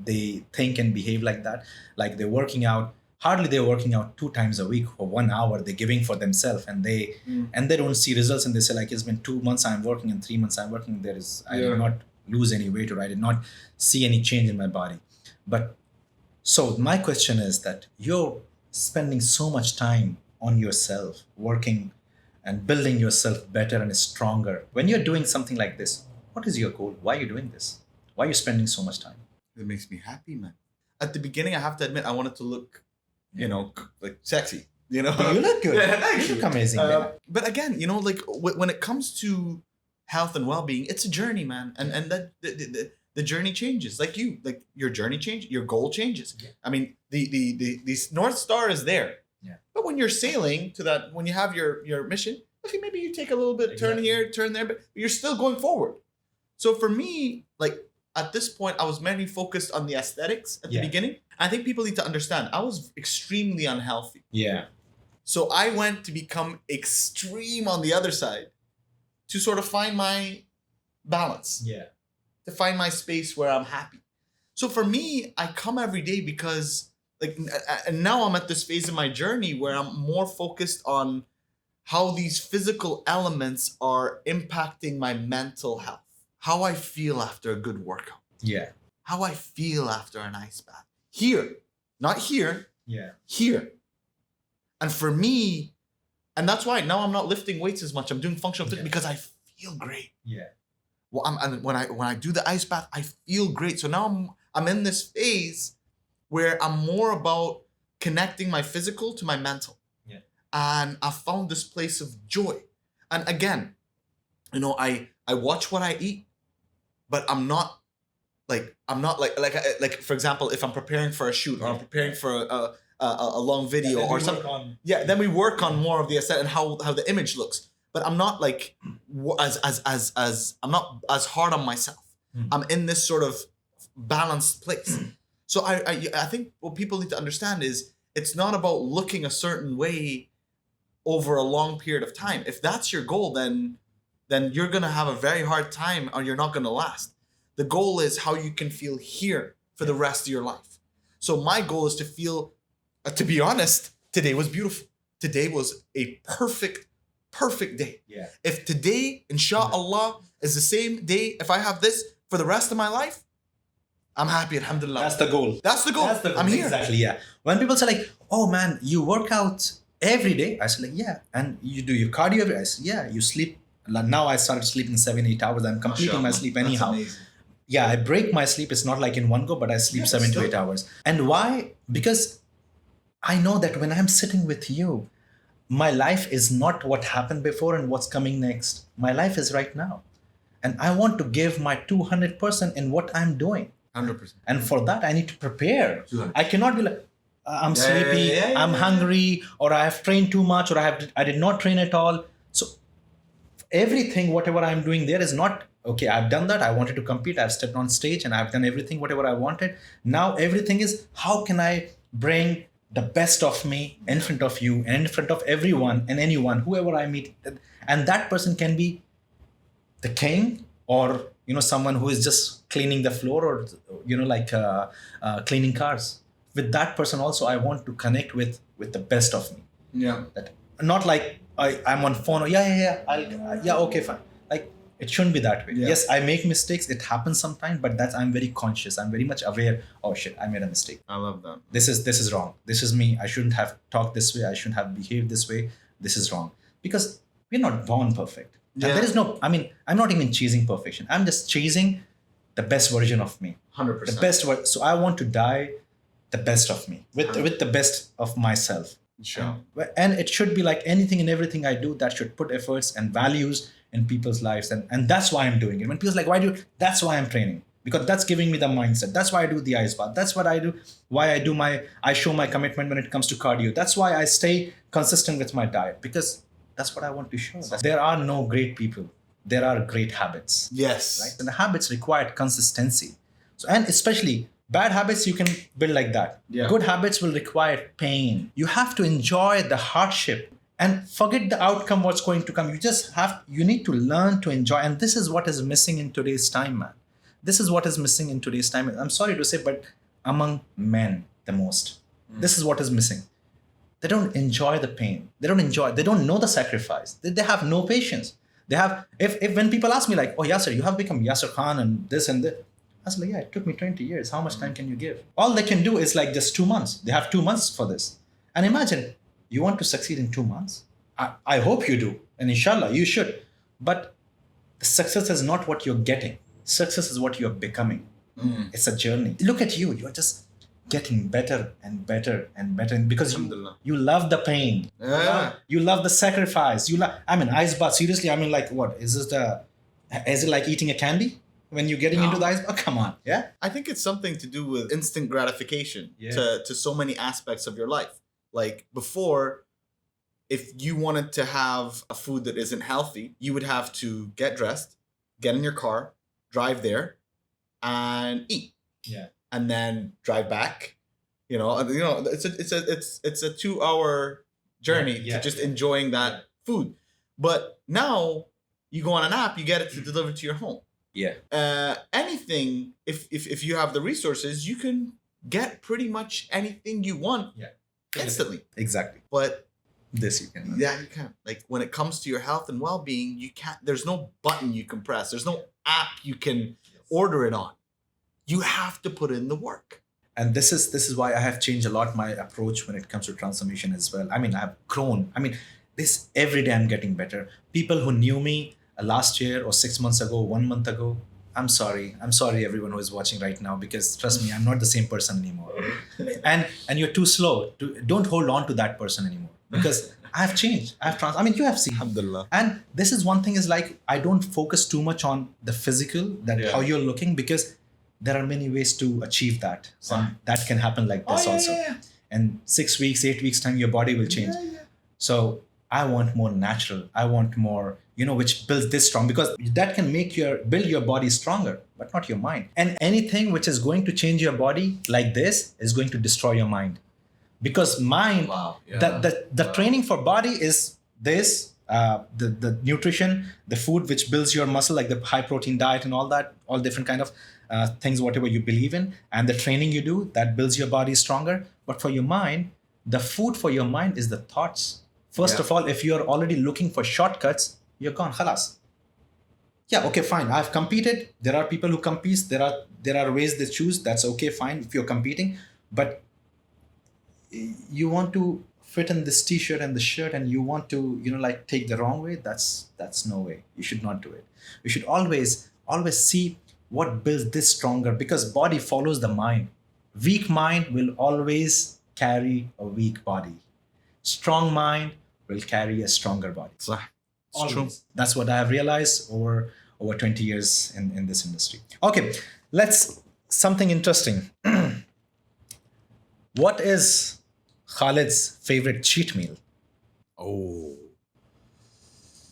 They think and behave like that, like they're working out. Hardly they're working out 2 times a week for 1 hour. They're giving for themselves, and they don't see results. And they say like, it's been 2 months I'm working and 3 months I'm working. I did not lose any weight, or I did not see any change in my body. But so my question is that you're spending so much time on yourself, working and building yourself better and stronger. When you're doing something like this, what is your goal? Why are you doing this? Why are you spending so much time? It makes me happy, man. At the beginning, I have to admit, I wanted to look, like sexy. You look good. Yeah, thank You you. look amazing. man. But again, like when it comes to health and well-being, it's a journey, man, and that the journey changes. Like your journey changes, your goal changes. Yeah. I mean, the North Star is there. Yeah. But when you're sailing to that, when you have your mission, okay, maybe you take a little bit turn here, turn there, but you're still going forward. So for me, like at this point, I was mainly focused on the aesthetics at the beginning. I think people need to understand I was extremely unhealthy. Yeah. So I went to become extreme on the other side to sort of find my balance, Yeah. to find my space where I'm happy. So for me, I come every day because and now I'm at this phase in my journey where I'm more focused on how these physical elements are impacting my mental health, how I feel after a good workout, Yeah. how I feel after an ice bath. Here, not here, Yeah. here. And for me, and that's why now I'm not lifting weights as much. I'm doing functional fitness because I feel great. Yeah. Well, and when I do the ice bath, I feel great. So now I'm in this phase where I'm more about connecting my physical to my mental. Yeah. And I found this place of joy. And again, I watch what I eat, but I'm not like for example, if I'm preparing for a shoot or I'm preparing for a long video or something. Then we work on more of the aesthetic and how the image looks. But I'm not like I'm not as hard on myself. I'm in this sort of balanced place. So I think what people need to understand is it's not about looking a certain way over a long period of time. If that's your goal, then you're gonna have a very hard time or you're not gonna last. The goal is how you can feel here for the rest of your life. So my goal is to feel, to be honest, today was beautiful. Today was a perfect day. Yeah. If today, inshallah, is the same day, if I have this for the rest of my life, I'm happy, alhamdulillah. That's the goal. That's the goal. I'm here. Exactly, yeah. When people say like, oh man, you work out every day. I say like, yeah. And you do your cardio every day. I say, yeah. You sleep. Like, now I started sleeping 7-8 hours. I'm completing my sleep anyhow. Yeah, I break my sleep. It's not like in one go, but I sleep 7 to 8 hours. And why? Because I know that when I'm sitting with you, my life is not what happened before and what's coming next. My life is right now. And I want to give my 200% in what I'm doing. 100%. And for that, I need to prepare. 200%. I cannot be like, I'm sleepy, I'm hungry, or I have trained too much, or I did not train at all. So everything, whatever I'm doing there is not, okay, I've done that. I wanted to compete. I've stepped on stage and I've done everything, whatever I wanted. Now everything is, how can I bring the best of me in front of you and in front of everyone and anyone, whoever I meet. And that person can be the king or, someone who is just cleaning the floor or, cleaning cars. With that person also, I want to connect with the best of me. Yeah. That, not like I'm on phone. Okay, fine. Like, it shouldn't be that way. Yeah. Yes, I make mistakes. It happens sometimes, but I'm very conscious. I'm very much aware. Oh shit, I made a mistake. I love that. This is wrong. This is me. I shouldn't have talked this way. I shouldn't have behaved this way. This is wrong. Because we're not born perfect. Yeah. And there is no, I'm not even chasing perfection. I'm just chasing the best version of me. 100%. The best version. So I want to die the best of me with the best of myself. Sure. And it should be like anything and everything I do that should put efforts and values in people's lives. And that's why I'm doing it. When people's like, that's why I'm training. Because that's giving me the mindset. That's why I do the ice bath. That's what I do. Why I show my commitment when it comes to cardio. That's why I stay consistent with my diet. Because that's what I want to show. There are no great people. There are great habits. Yes. Right? And the habits require consistency. So, and especially bad habits you can build like that. Yeah. Good habits will require pain. You have to enjoy the hardship and forget the outcome, what's going to come. You need to learn to enjoy. And this is what is missing in today's time, man. This is what is missing in today's time. I'm sorry to say, but among men the most. This is what is missing. They don't enjoy the pain. They don't know the sacrifice. They have no patience. They have, if when people ask me like, oh Yasir, you have become Yasir Khan and this and that. I was like, yeah, it took me 20 years. How much time can you give? All they can do is like just 2 months. They have 2 months for this. And imagine, you want to succeed in 2 months. I hope you do. And inshallah, you should. But the success is not what you're getting. Success is what you're becoming. It's a journey. Look at you. You're just getting better and better and better because you love the pain. Yeah. You love the sacrifice. I mean, ice bath. Seriously, I mean, like, what? Is it like eating a candy when you're getting into the ice bath? Come on. Yeah. I think it's something to do with instant gratification to so many aspects of your life. Like before, if you wanted to have a food that isn't healthy, you would have to get dressed, get in your car, drive there, and eat. Yeah. And then drive back. It's a 2-hour journey to just enjoying that food. But now you go on an app, you get it delivered to your home. Yeah. Anything, if you have the resources, you can get pretty much anything you want instantly. Exactly. But this you can. Yeah, you can. Like when it comes to your health and well-being, you can't. There's no button you can press. There's no app you can order it on. You have to put in the work. And this is why I have changed a lot my approach when it comes to transformation as well. I mean, I've grown. I mean, this every day I'm getting better. People who knew me last year or 6 months ago, 1 month ago, I'm sorry everyone who is watching right now, because trust me, I'm not the same person anymore. and you're too slow. Don't hold on to that person anymore, because I've changed. I mean, you have seen. Alhamdulillah. And this is one thing is like, I don't focus too much on the physical, how you're looking, because there are many ways to achieve that. And that can happen like this also. And 6 weeks, 8 weeks time, your body will change. So I want more natural. I want more, which builds this strong, because that can build your body stronger, but not your mind. And anything which is going to change your body like this is going to destroy your mind. Because mind, the training for body is this, the nutrition, the food which builds your muscle, like the high protein diet and all that, all different kind of things, whatever you believe in, and the training you do, that builds your body stronger. But for your mind, the food for your mind is the thoughts. First of all, if you're already looking for shortcuts, you're gone, khalas. Yeah, okay, fine. I've competed. There are people who compete. There are ways they choose. That's okay, fine, if you're competing. But you want to fit in this t-shirt and the shirt, and you want to, take the wrong way. That's no way. You should not do it. You should always see what builds this stronger, because body follows the mind. Weak mind will always carry a weak body. Strong mind will carry a stronger body. It's true. That's what I have realized over 20 years in this industry. Okay, something interesting. What is Khalid's favorite cheat meal? Oh.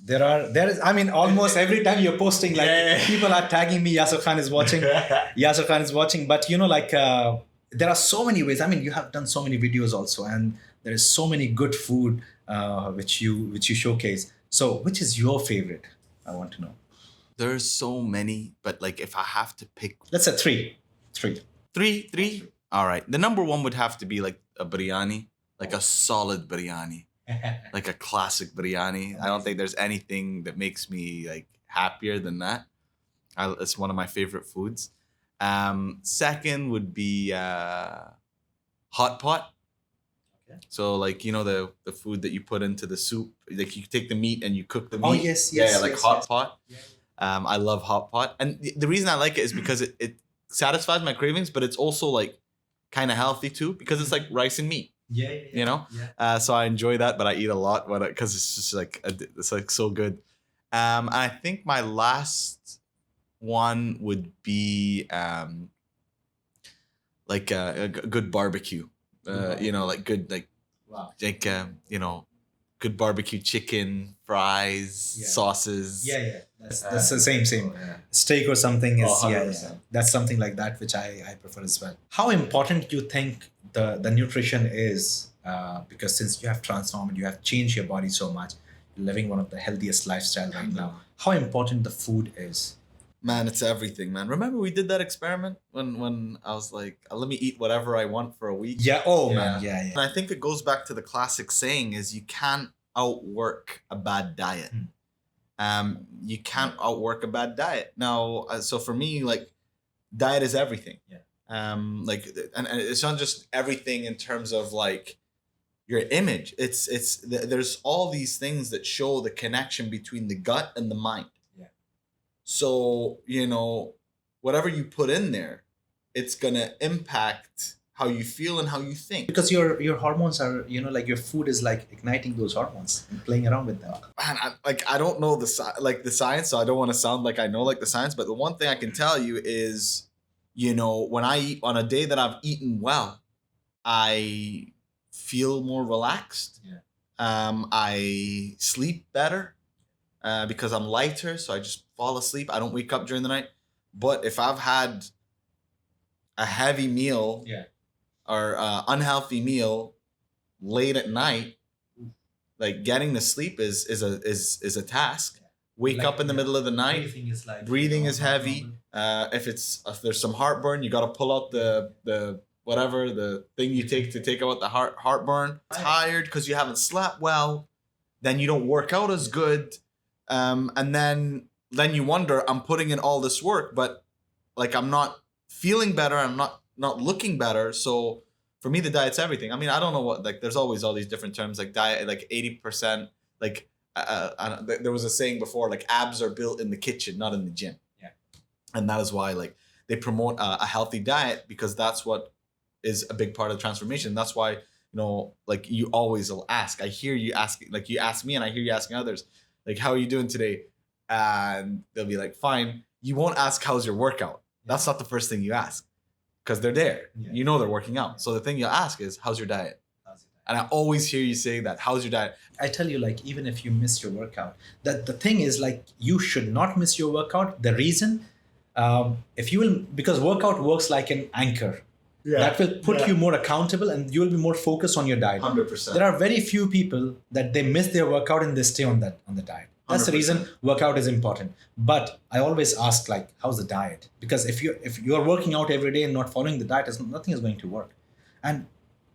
There is, I mean, almost every time you're posting, like people are tagging me, Yasir Khan is watching, Yasir Khan is watching. But there are so many ways. I mean, you have done so many videos also, and there is so many good food which you showcase. So which is your favorite? I want to know. There's so many, but like if I have to pick, let's say three. Three. All right. The number one would have to be like a biryani, like a solid biryani. Like a classic biryani. I don't think there's anything that makes me like happier than that. It's one of my favorite foods. Second would be hot pot. Okay. So like the food that you put into the soup, like you take the meat and you cook the meat. Oh yes. Hot pot. Yeah. I love hot pot, and the reason I like it is because it satisfies my cravings, but it's also like kind of healthy too, because it's like rice and meat. So I enjoy that, but I eat a lot because it's just like it's like so good. I think my last one would be like a good barbecue. Like good good barbecue chicken, fries, sauces. That's the same. Steak or something is that's something like that which I prefer as well. How important do you think the nutrition is? Because since you have transformed, you have changed your body so much, you're living one of the healthiest lifestyle right now. How important the food is? Man, it's everything, man. Remember we did that experiment when I was like, let me eat whatever I want for a week? Yeah. Oh, man. Yeah. And I think it goes back to the classic saying is you can't outwork a bad diet. You can't outwork a bad diet. Now, so for me, like, diet is everything. And it's not just everything in terms of like your image. There's all these things that show the connection between the gut and the mind. Yeah. So, whatever you put in there, it's gonna impact how you feel and how you think. Because your hormones are, like your food is like igniting those hormones and playing around with them. Man, I don't know the science, so I don't want to sound like I know like the science. But the one thing I can tell you is, when I eat on a day that I've eaten well, I feel more relaxed. Yeah. I sleep better because I'm lighter, so I just fall asleep. I don't wake up during the night. But if I've had a heavy meal, or unhealthy meal late at night, like getting to sleep is a task. Wake up in the middle of the night. Breathing is heavy. If there's some heartburn, you got to pull out the whatever the thing you take to take out the heartburn. Tired because you haven't slept well. Then you don't work out as good, and then you wonder, I'm putting in all this work, but like I'm not feeling better. I'm not looking better. So for me, the diet's everything. I mean, I don't know what, like, there's always all these different terms, like diet, like 80%, like there was a saying before, like abs are built in the kitchen, not in the gym. Yeah. And that is why, like, they promote a healthy diet, because that's what is a big part of the transformation. That's why, like, you always will ask. I hear you ask, like, you ask me and I hear you asking others, like, how are you doing today? And they'll be like, fine. You won't ask, how's your workout? That's not the first thing you ask, because they're there. Yeah. They're working out. So the thing you'll ask is, how's your diet? And I always hear you say that, how's your diet? I tell you, like, even if you miss your workout, that the thing is, like, you should not miss your workout. The reason, because workout works like an anchor. Yeah. That will put you more accountable, and you will be more focused on your diet. 100%. There are very few people that they miss their workout and they stay on the diet. That's 100%. The reason workout is important. But I always ask, like, how's the diet? Because if you're working out every day and not following the diet, nothing is going to work. And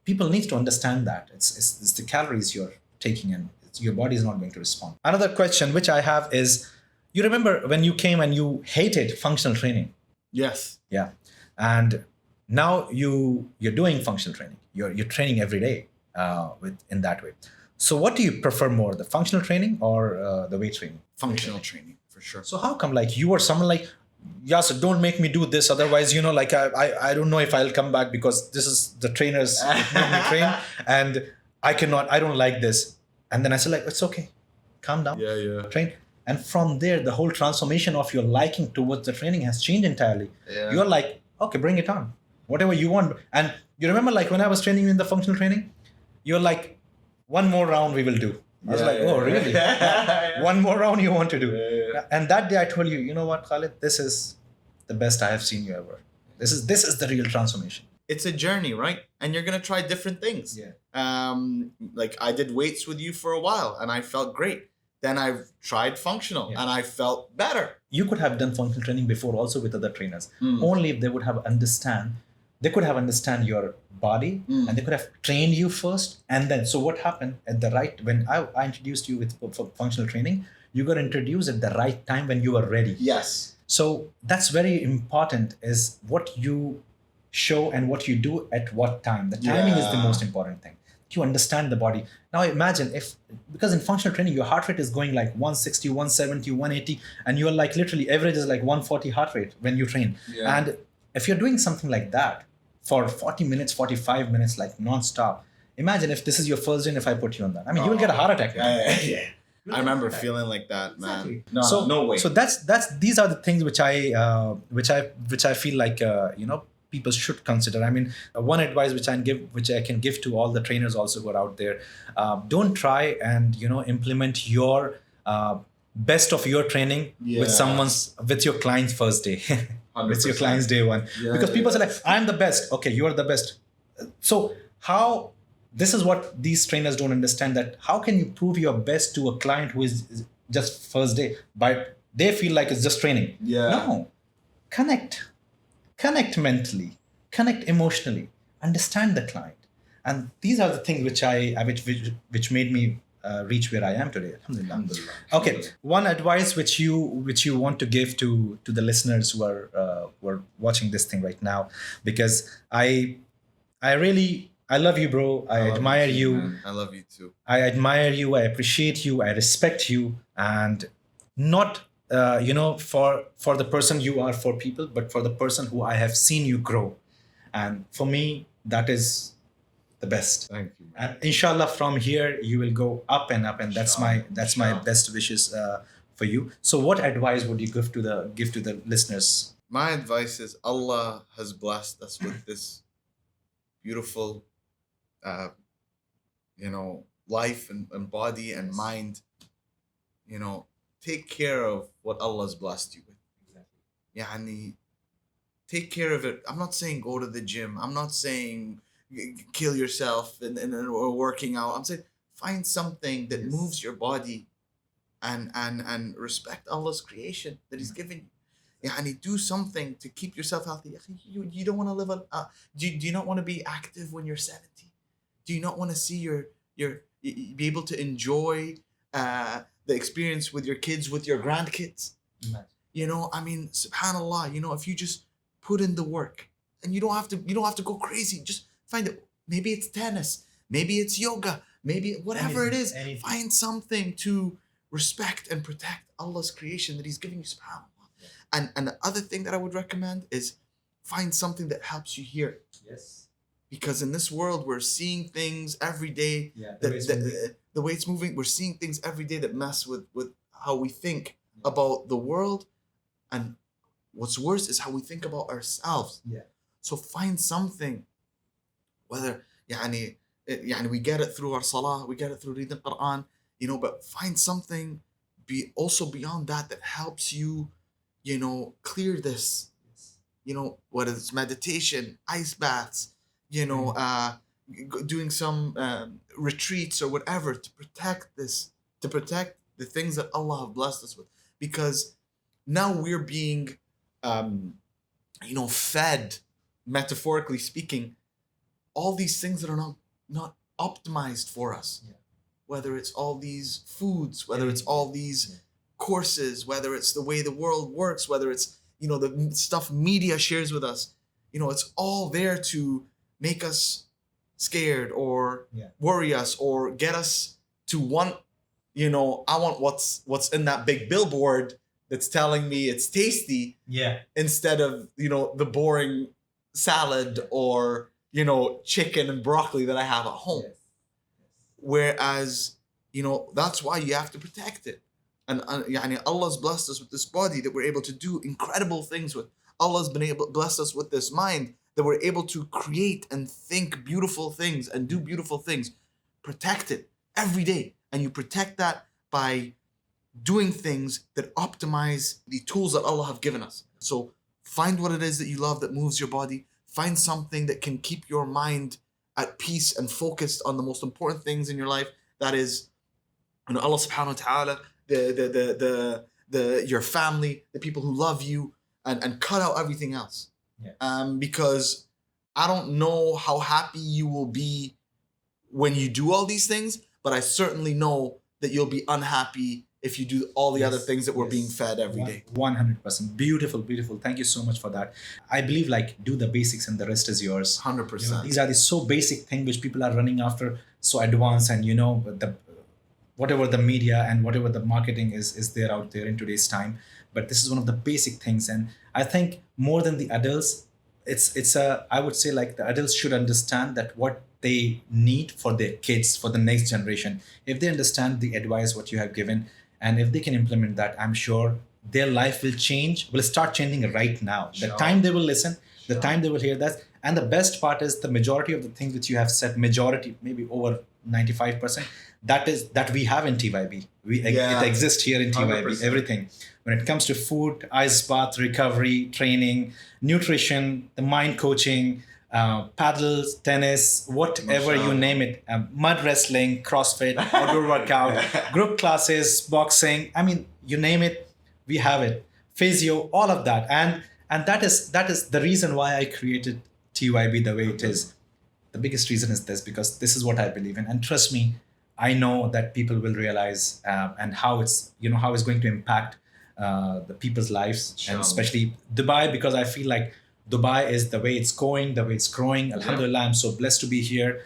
people need to understand that it's the calories you're taking in. Your body is not going to respond. Another question which I have is, you remember when you came and you hated functional training? Yes. Yeah. And now you're doing functional training. You're training every day in that way. So what do you prefer more, the functional training or the weight training? Functional training, for sure. So how come, like, you were someone like, Yasir, don't make me do this. Otherwise, like, I don't know if I'll come back, because this is the trainers that make me train, and I don't like this. And then I said, like, it's okay. Calm down. Yeah. Train. And from there, the whole transformation of your liking towards the training has changed entirely. Yeah. You're like, okay, bring it on. Whatever you want. And you remember, like, when I was training you in the functional training, you're like, one more round we will do. I was oh, really? One more round you want to do? Yeah. And that day I told you, you know what, Khalid, this is the best I have seen you ever. This is the real transformation. It's a journey, right? And you're going to try different things. Yeah. Like, I did weights with you for a while and I felt great. Then I tried functional and I felt better. You could have done functional training before also with other trainers. Only if they would have they could have understand your body and they could have trained you first. And then, so what happened when I introduced you for functional training, you got introduced at the right time when you were ready. Yes. So that's very important, is what you show and what you do at what time. The timing is the most important thing. You understand the body. Now imagine because in functional training, your heart rate is going like 160, 170, 180, and you're like literally average is like 140 heart rate when you train. Yeah. And if you're doing something like that for 40 minutes, 45 minutes, like non-stop, imagine if this is your first day and if I put you on that. I mean, you will get a heart attack. Yeah. I remember feeling like that, man. Exactly. No way. So these are the things which I feel like people should consider. I mean, one advice which I can give to all the trainers also who are out there: don't try and implement your best of your training with your client's first day, with your client's day one, because people say like, I'm the best. Okay, you are the best. So how? This is what these trainers don't understand, that how can you prove your best to a client who is just first day, but they feel like it's just training. Yeah. No, connect mentally, connect emotionally, understand the client. And these are the things which made me reach where I am today. Alhamdulillah. Okay, one advice which you want to give to the listeners who are watching this thing right now, because I I love you, bro. I love admire too, you. man. I love you too. I admire you. I appreciate you. I respect you, and not for the person you are for people, but for the person who I have seen you grow, and for me that is the best. Thank you. And inshallah, from here you will go up and up, and that's my Inshallah. best wishes for you. So, what advice would you give to the listeners? My advice is Allah has blessed us with this beautiful, uh, life and body and mind. Take care of what Allah's blessed you with. Yani, take care of it. I'm not saying go to the gym. I'm not saying kill yourself or working out. I'm saying find something that moves your body and respect Allah's creation that He's given you. Yani, do something to keep yourself healthy. You don't want to live do you not want to be active when you're 70? Do you not want to see your be able to enjoy the experience with your kids, with your grandkids? Subhanallah, if you just put in the work, and you don't have to go crazy. Just find it. Maybe it's tennis, maybe it's yoga, maybe whatever it is. Anything. Find something to respect and protect Allah's creation that He's giving you, subhanAllah. And the other thing that I would recommend is find something that helps you hear. Yes. Because in this world, we're seeing things every day. Yeah. The way it's moving, we're seeing things every day that mess with how we think about the world. And what's worse is how we think about ourselves. Yeah. So find something, whether we get it through our salah, we get it through reading Quran, but find something also beyond that helps you, clear this. Whether it's meditation, ice baths, doing some retreats or whatever to protect the things that Allah have blessed us with. Because now we're being fed, metaphorically speaking, all these things that are not optimized for us. Yeah. Whether it's all these foods, whether it's all these courses, whether it's the way the world works, whether it's the stuff media shares with us, it's all there to make us scared or worry us or get us to want, I want what's in that big billboard that's telling me it's tasty, instead of the boring salad or chicken and broccoli that I have at home. Yes. Whereas that's why you have to protect it. And Allah's blessed us with this body that we're able to do incredible things with. Allah's blessed us with this mind that we're able to create and think beautiful things and do beautiful things. Protect it every day, and you protect that by doing things that optimize the tools that Allah have given us. So find what it is that you love that moves your body. Find something that can keep your mind at peace and focused on the most important things in your life. That is, Allah subhanahu wa ta'ala, your family, the people who love you, and cut out everything else. Because I don't know how happy you will be when you do all these things, but I certainly know that you'll be unhappy if you do all the other things that we're being fed every day. 100%. Beautiful. Thank you so much for that. I believe do the basics and the rest is yours. 100%. These are the so basic things which people are running after, so advanced, and whatever the media and whatever the marketing is there out there in today's time. But this is one of the basic things, and I think more than the adults, I would say the adults should understand that what they need for their kids, for the next generation. If they understand the advice what you have given, and if they can implement that, I'm sure their life will start changing right now. The time they will listen, the time they will hear that. And the best part is the majority of the things that you have said, majority, maybe over 95%, that we have in TYB. It exists here in TYB, 100%. Everything. When it comes to food, ice bath, recovery, training, nutrition, the mind coaching, paddles, tennis, whatever you name it, mud wrestling, CrossFit, outdoor workout, group classes, boxing. I mean, you name it, we have it. Physio, all of that. And that is the reason why I created TYB the way it is. The biggest reason is this, because this is what I believe in. And trust me, I know that people will realize and how it's going to impact the people's lives, and especially Dubai, because I feel Dubai is the way it's going, the way it's growing. Alhamdulillah, I'm so blessed to be here.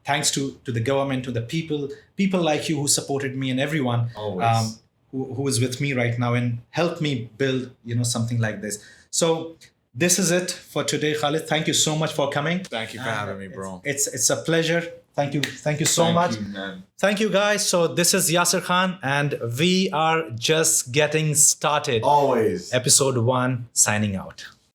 Thanks to the government, to the people like you who supported me, and everyone Always. who is with me right now and helped me build, something like this. So this is it for today, Khalid. Thank you so much for coming. Thank you for having me, bro. It's a pleasure. Thank you so much. Man. Thank you, guys. So this is Yasir Khan, and we are just getting started. Always. Episode 1, signing out.